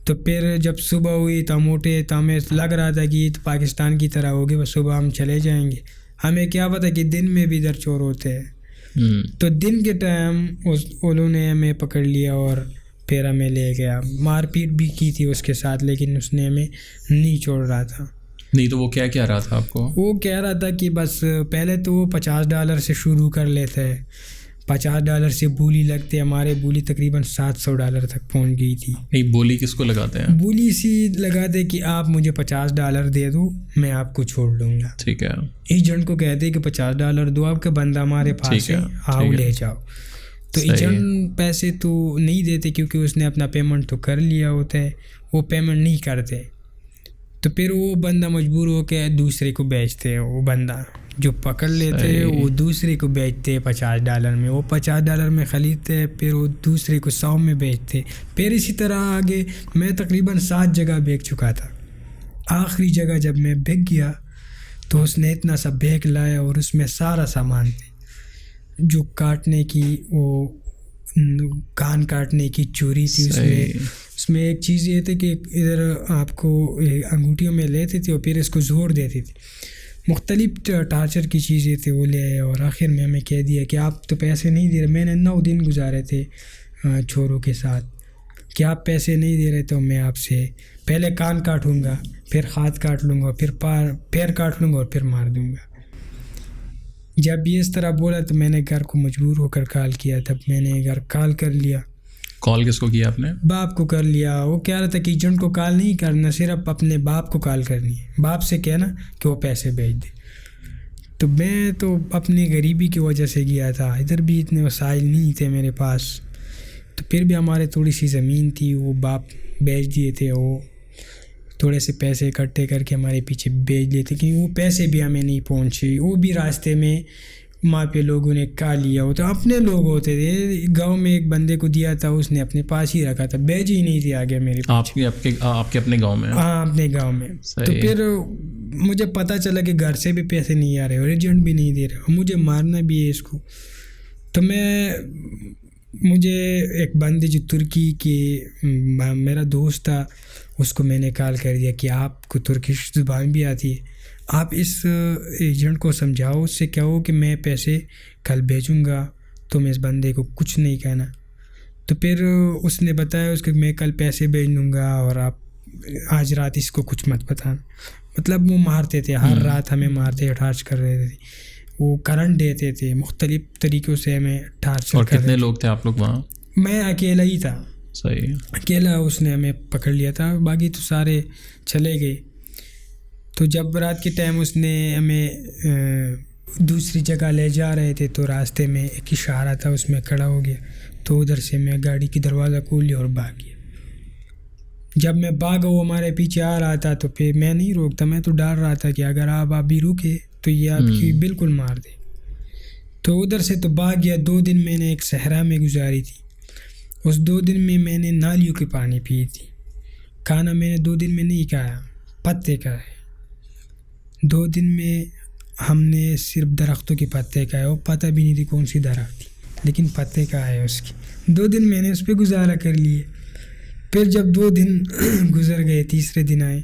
A: تو پھر جب صبح ہوئی تو ہم اٹھے تو ہمیں لگ رہا تھا کہ یہ تو پاکستان کی طرح ہوگی, بس صبح ہم چلے جائیں گے. ہمیں کیا پتہ کہ دن میں بھی ادھر چور ہوتے ہیں. تو دن کے ٹائم انہوں نے ہمیں پکڑ لیا اور پھر ہمیں لے گیا. مار پیٹ بھی کی تھی اس کے ساتھ, لیکن اس نے ہمیں نہیں چھوڑ رہا تھا.
B: نہیں تو وہ کیا کہہ رہا تھا آپ کو؟
A: وہ کہہ رہا تھا کہ بس پہلے تو وہ $50 سے شروع کر لیتے ہیں, $50 سے بولی لگتے. ہمارے بولی تقریباً $700 تک پہنچ گئی تھی.
B: نہیں بولی کس کو لگاتے ہیں؟
A: بولی اسی لگاتے کہ آپ مجھے $50 دے دو میں آپ کو چھوڑ دوں گا.
B: ٹھیک ہے.
A: ایجنٹ کو کہتے کہ $50 دو, آپ کا بندہ ہمارے پاس ہے, آؤ لے جاؤ. تو ایجنٹ پیسے تو نہیں دیتے کیونکہ اس نے اپنا پیمنٹ تو کر لیا ہوتا ہے, وہ پیمنٹ نہیں کرتے. تو پھر وہ بندہ مجبور ہو کے دوسرے کو بیچتے ہیں. وہ بندہ جو پکڑ لیتے ہیں وہ دوسرے کو بیچتے ہیں $50 میں. وہ $50 میں خریدتے ہیں, پھر وہ دوسرے کو 100 میں بیچتے. پھر اسی طرح آگے میں تقریباً 7 جگہ بیچ چکا تھا. آخری جگہ جب میں بک گیا تو اس نے اتنا سا بیگ لایا اور اس میں سارا سامان تھے جو کاٹنے کی, وہ کان کاٹنے کی چوری تھی. اس میں ایک چیز یہ تھی کہ ادھر آپ کو انگوٹھیوں میں لیتے تھے اور پھر اس کو زور دیتے تھے. مختلف ٹارچر کی چیزیں تھے وہ لے آئے. اور آخر میں ہمیں کہہ دیا کہ آپ تو پیسے نہیں دے رہے. میں نے 9 دن گزارے تھے چوروں کے ساتھ کہ آپ پیسے نہیں دے رہے تو میں آپ سے پہلے کان کاٹوں گا, پھر ہاتھ کاٹ لوں گا, پھر پیر کاٹ لوں گا اور پھر مار دوں گا. جب یہ اس طرح بولا تو میں نے گھر کو مجبور ہو کر کال کیا. تب میں نے گھر کال کر لیا.
B: کال کس کو کیا آپ نے؟
A: باپ کو کر لیا. وہ کہہ رہا تھا کہ ایجنٹ کو کال نہیں کرنا, صرف اپنے باپ کو کال کرنی ہے, باپ سے کہنا کہ وہ پیسے بھیج دے. تو میں تو اپنی غریبی کی وجہ سے گیا تھا, ادھر بھی اتنے وسائل نہیں تھے میرے پاس. تو پھر بھی ہمارے تھوڑی سی زمین تھی, وہ باپ بیچ دیے تھے. وہ تھوڑے سے پیسے اکٹھے کر کے ہمارے پیچھے بیچ دیتے کہ وہ پیسے بھی ہمیں نہیں پہنچے. وہ بھی راستے میں وہاں پہ لوگوں نے کھا لیا ہو. تو اپنے لوگ ہوتے تھے. گاؤں میں ایک بندے کو دیا تھا, اس نے اپنے پاس ہی رکھا تھا, بیچ ہی نہیں تھی آگے میرے.
B: آپ کے اپنے گاؤں میں؟
A: ہاں اپنے گاؤں میں. تو پھر مجھے پتہ چلا کہ گھر سے بھی پیسے نہیں آ رہے اور ایجنٹ بھی نہیں دے رہے اور مجھے مارنا بھی ہے اس کو. تو مجھے ایک بندے جو ترکی کے میرا دوست تھا, اس کو میں نے کال کر دیا کہ آپ کو ترکش زبان بھی آتی ہے, آپ اس ایجنٹ کو سمجھاؤ, اس سے کہو کہ میں پیسے کل بھیجوں گا, تم اس بندے کو کچھ نہیں کہنا. تو پھر اس نے بتایا اس کو میں کل پیسے بھیج دوں گا اور آپ آج رات اس کو کچھ مت بتانا. مطلب وہ مارتے تھے, ہر رات ہمیں مارتے, ٹارچر کر رہے تھے. وہ کرنٹ دیتے تھے, مختلف طریقوں سے ہمیں ٹارچر.
B: اور کتنے لوگ تھے آپ لوگ وہاں؟
A: میں اکیلا ہی تھا.
B: صحیح.
A: اکیلا اس نے ہمیں پکڑ لیا تھا, باقی تو سارے چلے گئے. تو جب رات کے ٹائم اس نے ہمیں دوسری جگہ لے جا رہے تھے تو راستے میں ایک اشارہ تھا, اس میں کھڑا ہو گیا. تو ادھر سے میں گاڑی کی دروازہ کھول لیا اور بھاگ گیا. جب میں بھاگا وہ ہمارے پیچھے آ رہا تھا تو پھر میں نہیں روکتا, میں تو ڈر رہا تھا کہ اگر آپ بھی رکے تو یہ آپ کی بالکل مار دے. تو ادھر سے تو بھاگ گیا. 2 دن میں نے ایک صحرا میں گزاری تھی. اس 2 دن میں نے نالیوں کے پانی پی تھی. کھانا میں نے 2 دن میں نہیں کھایا, پتے کا ہے. 2 دن میں ہم نے صرف درختوں کے پتے کھائے, وہ پتہ بھی نہیں تھی کون سی درخت تھی, لیکن پتے کھائے اس کی. 2 دن میں نے اس پہ گزارا کر لیے. پھر جب 2 دن گزر گئے, تیسرے دن آئے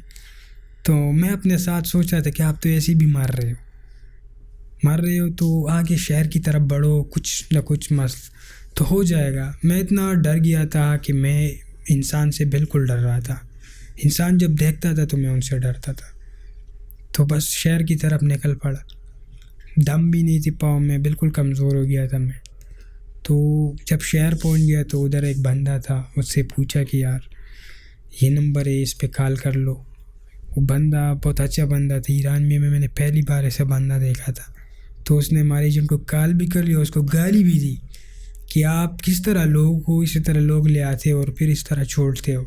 A: تو میں اپنے ساتھ سوچ رہا تھا کہ آپ تو ایسے بھی مر رہے ہو تو آگے شہر کی طرف بڑھو, کچھ نہ کچھ مسئلہ تو ہو جائے گا. میں اتنا ڈر گیا تھا کہ میں انسان سے بالکل ڈر رہا تھا. انسان جب دیکھتا تھا تو میں ان سے ڈرتا تھا. تو بس شہر کی طرف نکل پڑا. دم بھی نہیں تھی پاؤں میں, بالکل کمزور ہو گیا تھا میں. تو جب شہر پہنچ گیا تو ادھر ایک بندہ تھا, اس سے پوچھا کہ یار یہ نمبر ہے, اس پہ کال کر لو. وہ بندہ بہت اچھا بندہ تھا. ایران میں نے پہلی بار ایسا بندہ دیکھا تھا. تو اس نے ہمارے ایجنٹ کو کال بھی کر لیا, اس کو گالی بھی دی کہ آپ کس طرح لوگوں کو اسی طرح لوگ لے آتے اور پھر اس طرح چھوڑتے ہو.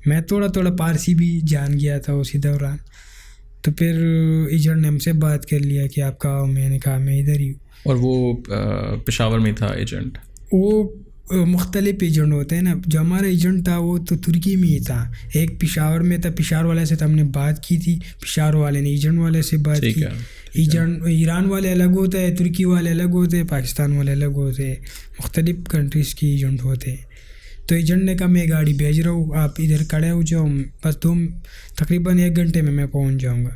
A: میں تھوڑا پارسی بھی جان گیا تھا اسی دوران. تو پھر ایجنٹ نے ہم سے بات کر لیا کہ آپ کہاں ہو. میں نے کہا میں ادھر ہی ہوں.
B: اور وہ پشاور میں تھا ایجنٹ؟
A: وہ مختلف ایجنٹ ہوتے ہیں نا. جو ہمارا ایجنٹ تھا وہ تو ترکی میں ہی تھا, ایک پشاور میں تھا. پشاور والے سے تو ہم نے بات کی تھی, پشاور والے نے ایجنٹ والے سے بات کی. ایجنٹ ایران والے الگ ہوتے ہیں, ترکی والے الگ ہوتے ہیں, پاکستان والے الگ ہوتے ہیں, مختلف کنٹریز کی ایجنٹ ہوتے ہیں. تو ایجنٹ نے کہا میں گاڑی بھیج رہا ہوں, آپ ادھر کھڑے ہو جاؤ, بس تقریباً 1 گھنٹے میں پہنچ جاؤں گا.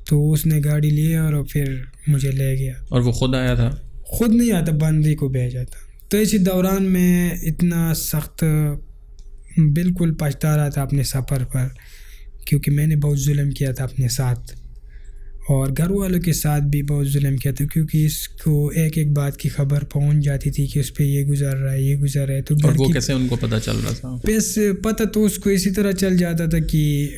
A: تو اس نے گاڑی لی اور پھر مجھے لے گیا.
B: اور وہ خود آیا تھا؟
A: خود نہیں آتا, بندے کو بھیجا تھا. تو اسی دوران میں اتنا سخت بالکل پچھتا رہا تھا اپنے سفر پر, کیونکہ میں نے بہت ظلم کیا تھا اپنے ساتھ, اور گھر والوں کے ساتھ بھی بہت ظلم کیا تھا. کیونکہ اس کو ایک بات کی خبر پہنچ جاتی تھی کہ اس پہ یہ گزر رہا ہے, یہ گزر رہا ہے. تو
B: اور وہ کیسے ان کو پتہ چل رہا تھا؟
A: بس پتہ تو اس کو اسی طرح چل جاتا تھا کہ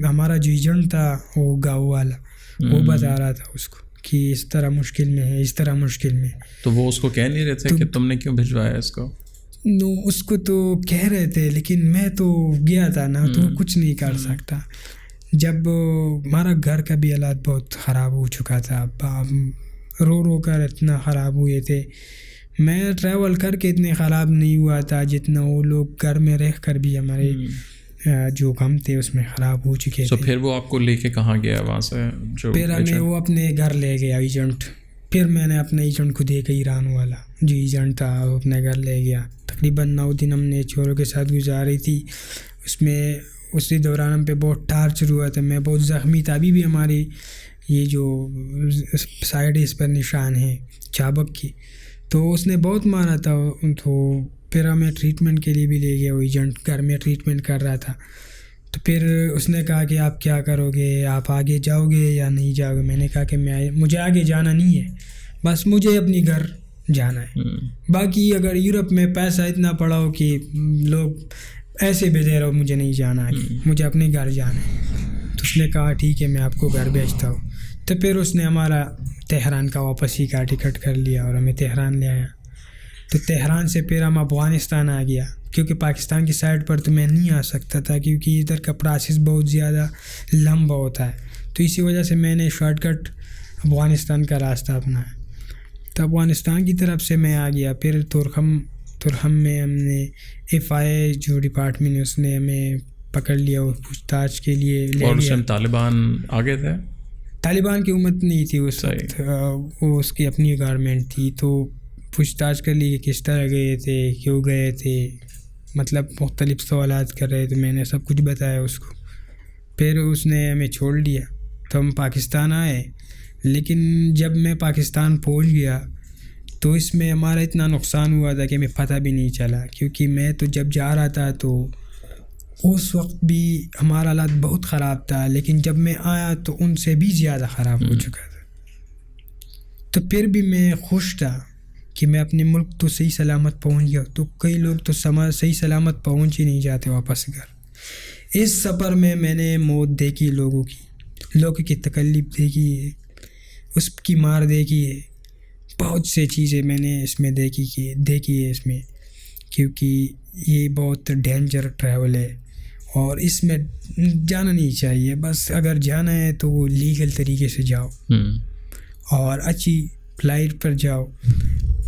A: ہمارا جو ایجنٹ تھا وہ گاؤں والا, وہ بتا رہا تھا اس کو کہ اس طرح مشکل میں ہے, اس طرح مشکل میں.
B: تو وہ اس کو کہہ نہیں رہے تھے کہ تم نے کیوں بھجوایا اس کو؟
A: اس کو تو کہہ رہے تھے, لیکن میں تو گیا تھا نا, تو کچھ نہیں کر سکتا. جب ہمارا گھر کا بھی حالات بہت خراب ہو چکا تھا, رو کر اتنا خراب ہوئے تھے. میں ٹریول کر کے اتنے خراب نہیں ہوا تھا جتنا وہ لوگ گھر میں رہ کر بھی ہمارے جو غم تھے اس میں خراب ہو چکے تھے.
B: پھر وہ آپ کو لے کے کہاں گیا وہاں سے؟
A: پھر ہمیں وہ اپنے گھر لے گیا ایجنٹ. پھر میں نے اپنے ایجنٹ کو دیکھا, ایران والا جو ایجنٹ تھا وہ اپنے گھر لے گیا. تقریباً 9 دن ہم نے چھوڑوں کے ساتھ گزاری تھی. اس میں اسی دوران ہم پہ بہت ٹارچر ہوا تھا. میں بہت زخمی تھا. ابھی بھی ہماری یہ جو سائڈ اس پر نشان ہے چابک کی, تو اس نے بہت مارا تھا. تو پھر ہمیں ٹریٹمنٹ کے لیے بھی لے گیا. وہ ایجنٹ گھر میں ٹریٹمنٹ کر رہا تھا. تو پھر اس نے کہا کہ آپ کیا کرو گے, آپ آگے جاؤ گے یا نہیں جاؤ گے. میں نے کہا کہ مجھے آگے جانا نہیں ہے, بس مجھے اپنی گھر جانا ہے. باقی اگر یورپ میں پیسہ اتنا پڑا ہو کہ لوگ ایسے بھیجے رہو, مجھے نہیں جانا ہے, مجھے اپنے گھر جانا ہے. تو اس نے کہا ٹھیک ہے میں آپ کو گھر بھیجتا ہوں. تو پھر اس نے ہمارا تہران کا واپسی کا ٹکٹ کر لیا اور ہمیں تہران لے آیا. تو تہران سے پھر ہم افغانستان آ گیا, کیونکہ پاکستان کی سائڈ پر تو میں نہیں آ سکتا تھا, کیونکہ ادھر کا پروسیس بہت زیادہ لمبا ہوتا ہے. تو اسی وجہ سے میں نے شارٹ کٹ افغانستان کا راستہ اپنایا. تو افغانستان کی طرف سے میں آ گیا. پھر ترہم میں ہم نے FIA جو ڈپارٹمنٹ ہے اس نے ہمیں پکڑ لیا اور پوچھ تاچھ کے لیے لے
B: اور
A: گیا.
B: طالبان آگے تھے؟
A: طالبان کی امت نہیں تھی اس وقت, وہ اس کی اپنی گورنمنٹ تھی. تو پوچھ تاچھ کر لی کہ کس طرح گئے تھے, کیوں گئے تھے, مطلب مختلف سوالات کر رہے تھے. میں نے سب کچھ بتایا اس کو. پھر اس نے ہمیں چھوڑ دیا. تو ہم پاکستان آئے. لیکن جب میں پاکستان پہنچ گیا تو اس میں ہمارا اتنا نقصان ہوا تھا کہ ہمیں پتہ بھی نہیں چلا, کیونکہ میں تو جب جا رہا تھا تو اس وقت بھی ہمارا حالات بہت خراب تھا, لیکن جب میں آیا تو ان سے بھی زیادہ خراب ہو چکا تھا. تو پھر بھی میں خوش تھا کہ میں اپنے ملک تو صحیح سلامت پہنچ گیا. تو کئی لوگ تو صحیح سلامت پہنچ ہی نہیں جاتے واپس گھر. اس سفر میں نے موت دیکھی لوگوں کی, لوگوں کی تکلیف دیکھی ہے, اس کی مار دیکھی ہے, بہت سے چیزیں میں نے اس میں دیکھی ہے اس میں, کیونکہ یہ بہت ڈینجر ٹریول ہے اور اس میں جانا نہیں چاہیے. بس اگر جانا ہے تو وہ لیگل طریقے سے جاؤ اور اچھی فلائٹ پر جاؤ.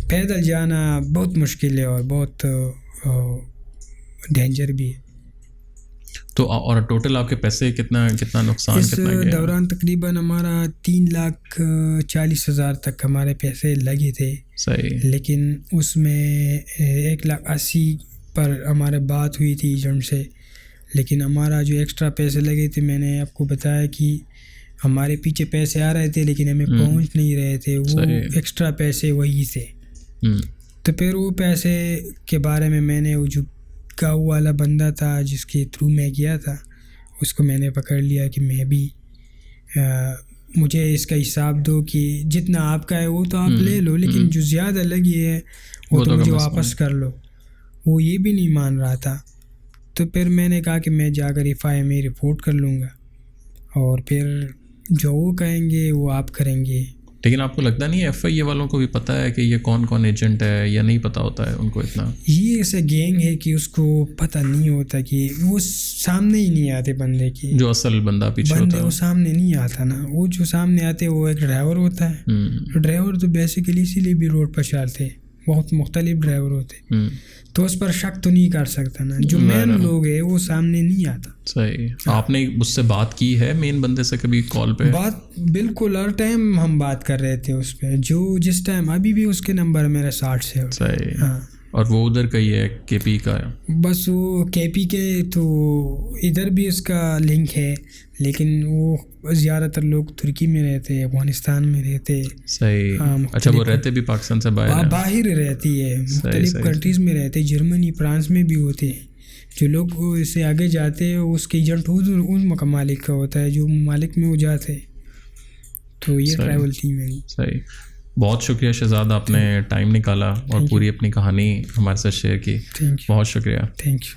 A: پیدل جانا بہت مشکل ہے اور بہت ڈینجر بھی ہے.
B: تو اور ٹوٹل آپ کے پیسے کتنا نقصان
A: اس
B: کتنا گیا؟
A: دوران تقریباً ہمارا 3,40,000 تک ہمارے پیسے لگے تھے.
B: صحیح.
A: لیکن اس میں 1,80,000 پر ہمارے بات ہوئی تھی ایجنٹ سے, لیکن ہمارا جو ایکسٹرا پیسے لگے تھے, میں نے آپ کو بتایا کہ ہمارے پیچھے پیسے آ رہے تھے لیکن ہمیں پہنچ نہیں رہے تھے, وہ ایکسٹرا پیسے وہی تھے. تو پھر وہ پیسے کے بارے میں نے وہ جو گاؤں والا بندہ تھا جس کے تھرو میں گیا تھا, اس کو میں نے پکڑ لیا کہ میں بھی مجھے اس کا حساب دو کہ جتنا آپ کا ہے وہ تو آپ لے لو, لیکن جو زیادہ لگی ہے وہ تو مجھے واپس کر لو. وہ یہ بھی نہیں مان رہا تھا. تو پھر میں نے کہا کہ میں جا کر FIMA رپورٹ کر لوں گا اور پھر جو وہ کہیں گے وہ آپ کریں گے.
B: لیکن آپ کو لگتا نہیں ہے FIA والوں کو بھی پتہ ہے کہ یہ کون ایجنٹ ہے, یا نہیں پتہ ہوتا ہے ان کو اتنا؟
A: یہ ایسا گینگ ہے کہ اس کو پتہ نہیں ہوتا, کہ وہ سامنے ہی نہیں آتے بندے کی, جو
B: اصل بندہ پیچھے ہوتا ہے
A: وہ سامنے نہیں آتا نا. وہ جو سامنے آتے وہ ایک ڈرائیور ہوتا ہے. ڈرائیور تو بیسیکلی اسی لیے بھی روڈ پر چلتے ہیں, بہت مختلف ڈرائیور ہوتے, تو اس پر شک تو نہیں کر سکتا نا. جو مین لوگ ہے وہ سامنے نہیں آتا.
B: صحیح. آپ نے اس سے بات کی ہے مین بندے سے کبھی کال پہ؟
A: بات بالکل ہر ٹائم ہم بات کر رہے تھے اس پہ, جس ٹائم ابھی بھی اس کے نمبر میرا 60 سے.
B: صحیح.
A: ہاں.
B: اور وہ ادھر کا ہی ہے KP کا ہے؟
A: بس وہ KP کے, تو ادھر بھی اس کا لنک ہے, لیکن وہ زیادہ تر لوگ ترکی میں رہتے, افغانستان میں رہتے.
B: صحیح. اچھا, وہ رہتے بھی پاکستان سے باہر
A: رہتی ہے, مختلف کنٹریز میں رہتے, جرمنی فرانس میں بھی ہوتے ہیں. جو لوگ اس سے آگے جاتے ہیں اس کے ایجنٹ ان ممالک کا ہوتا ہے جو ممالک میں وہ جاتے ہیں. تو یہ ٹریول تھی میری.
B: صحیح. بہت شکریہ شہزاد, آپ نے ٹائم نکالا اور پوری اپنی کہانی ہمارے ساتھ شیئر کی. بہت شکریہ.
A: Thank you.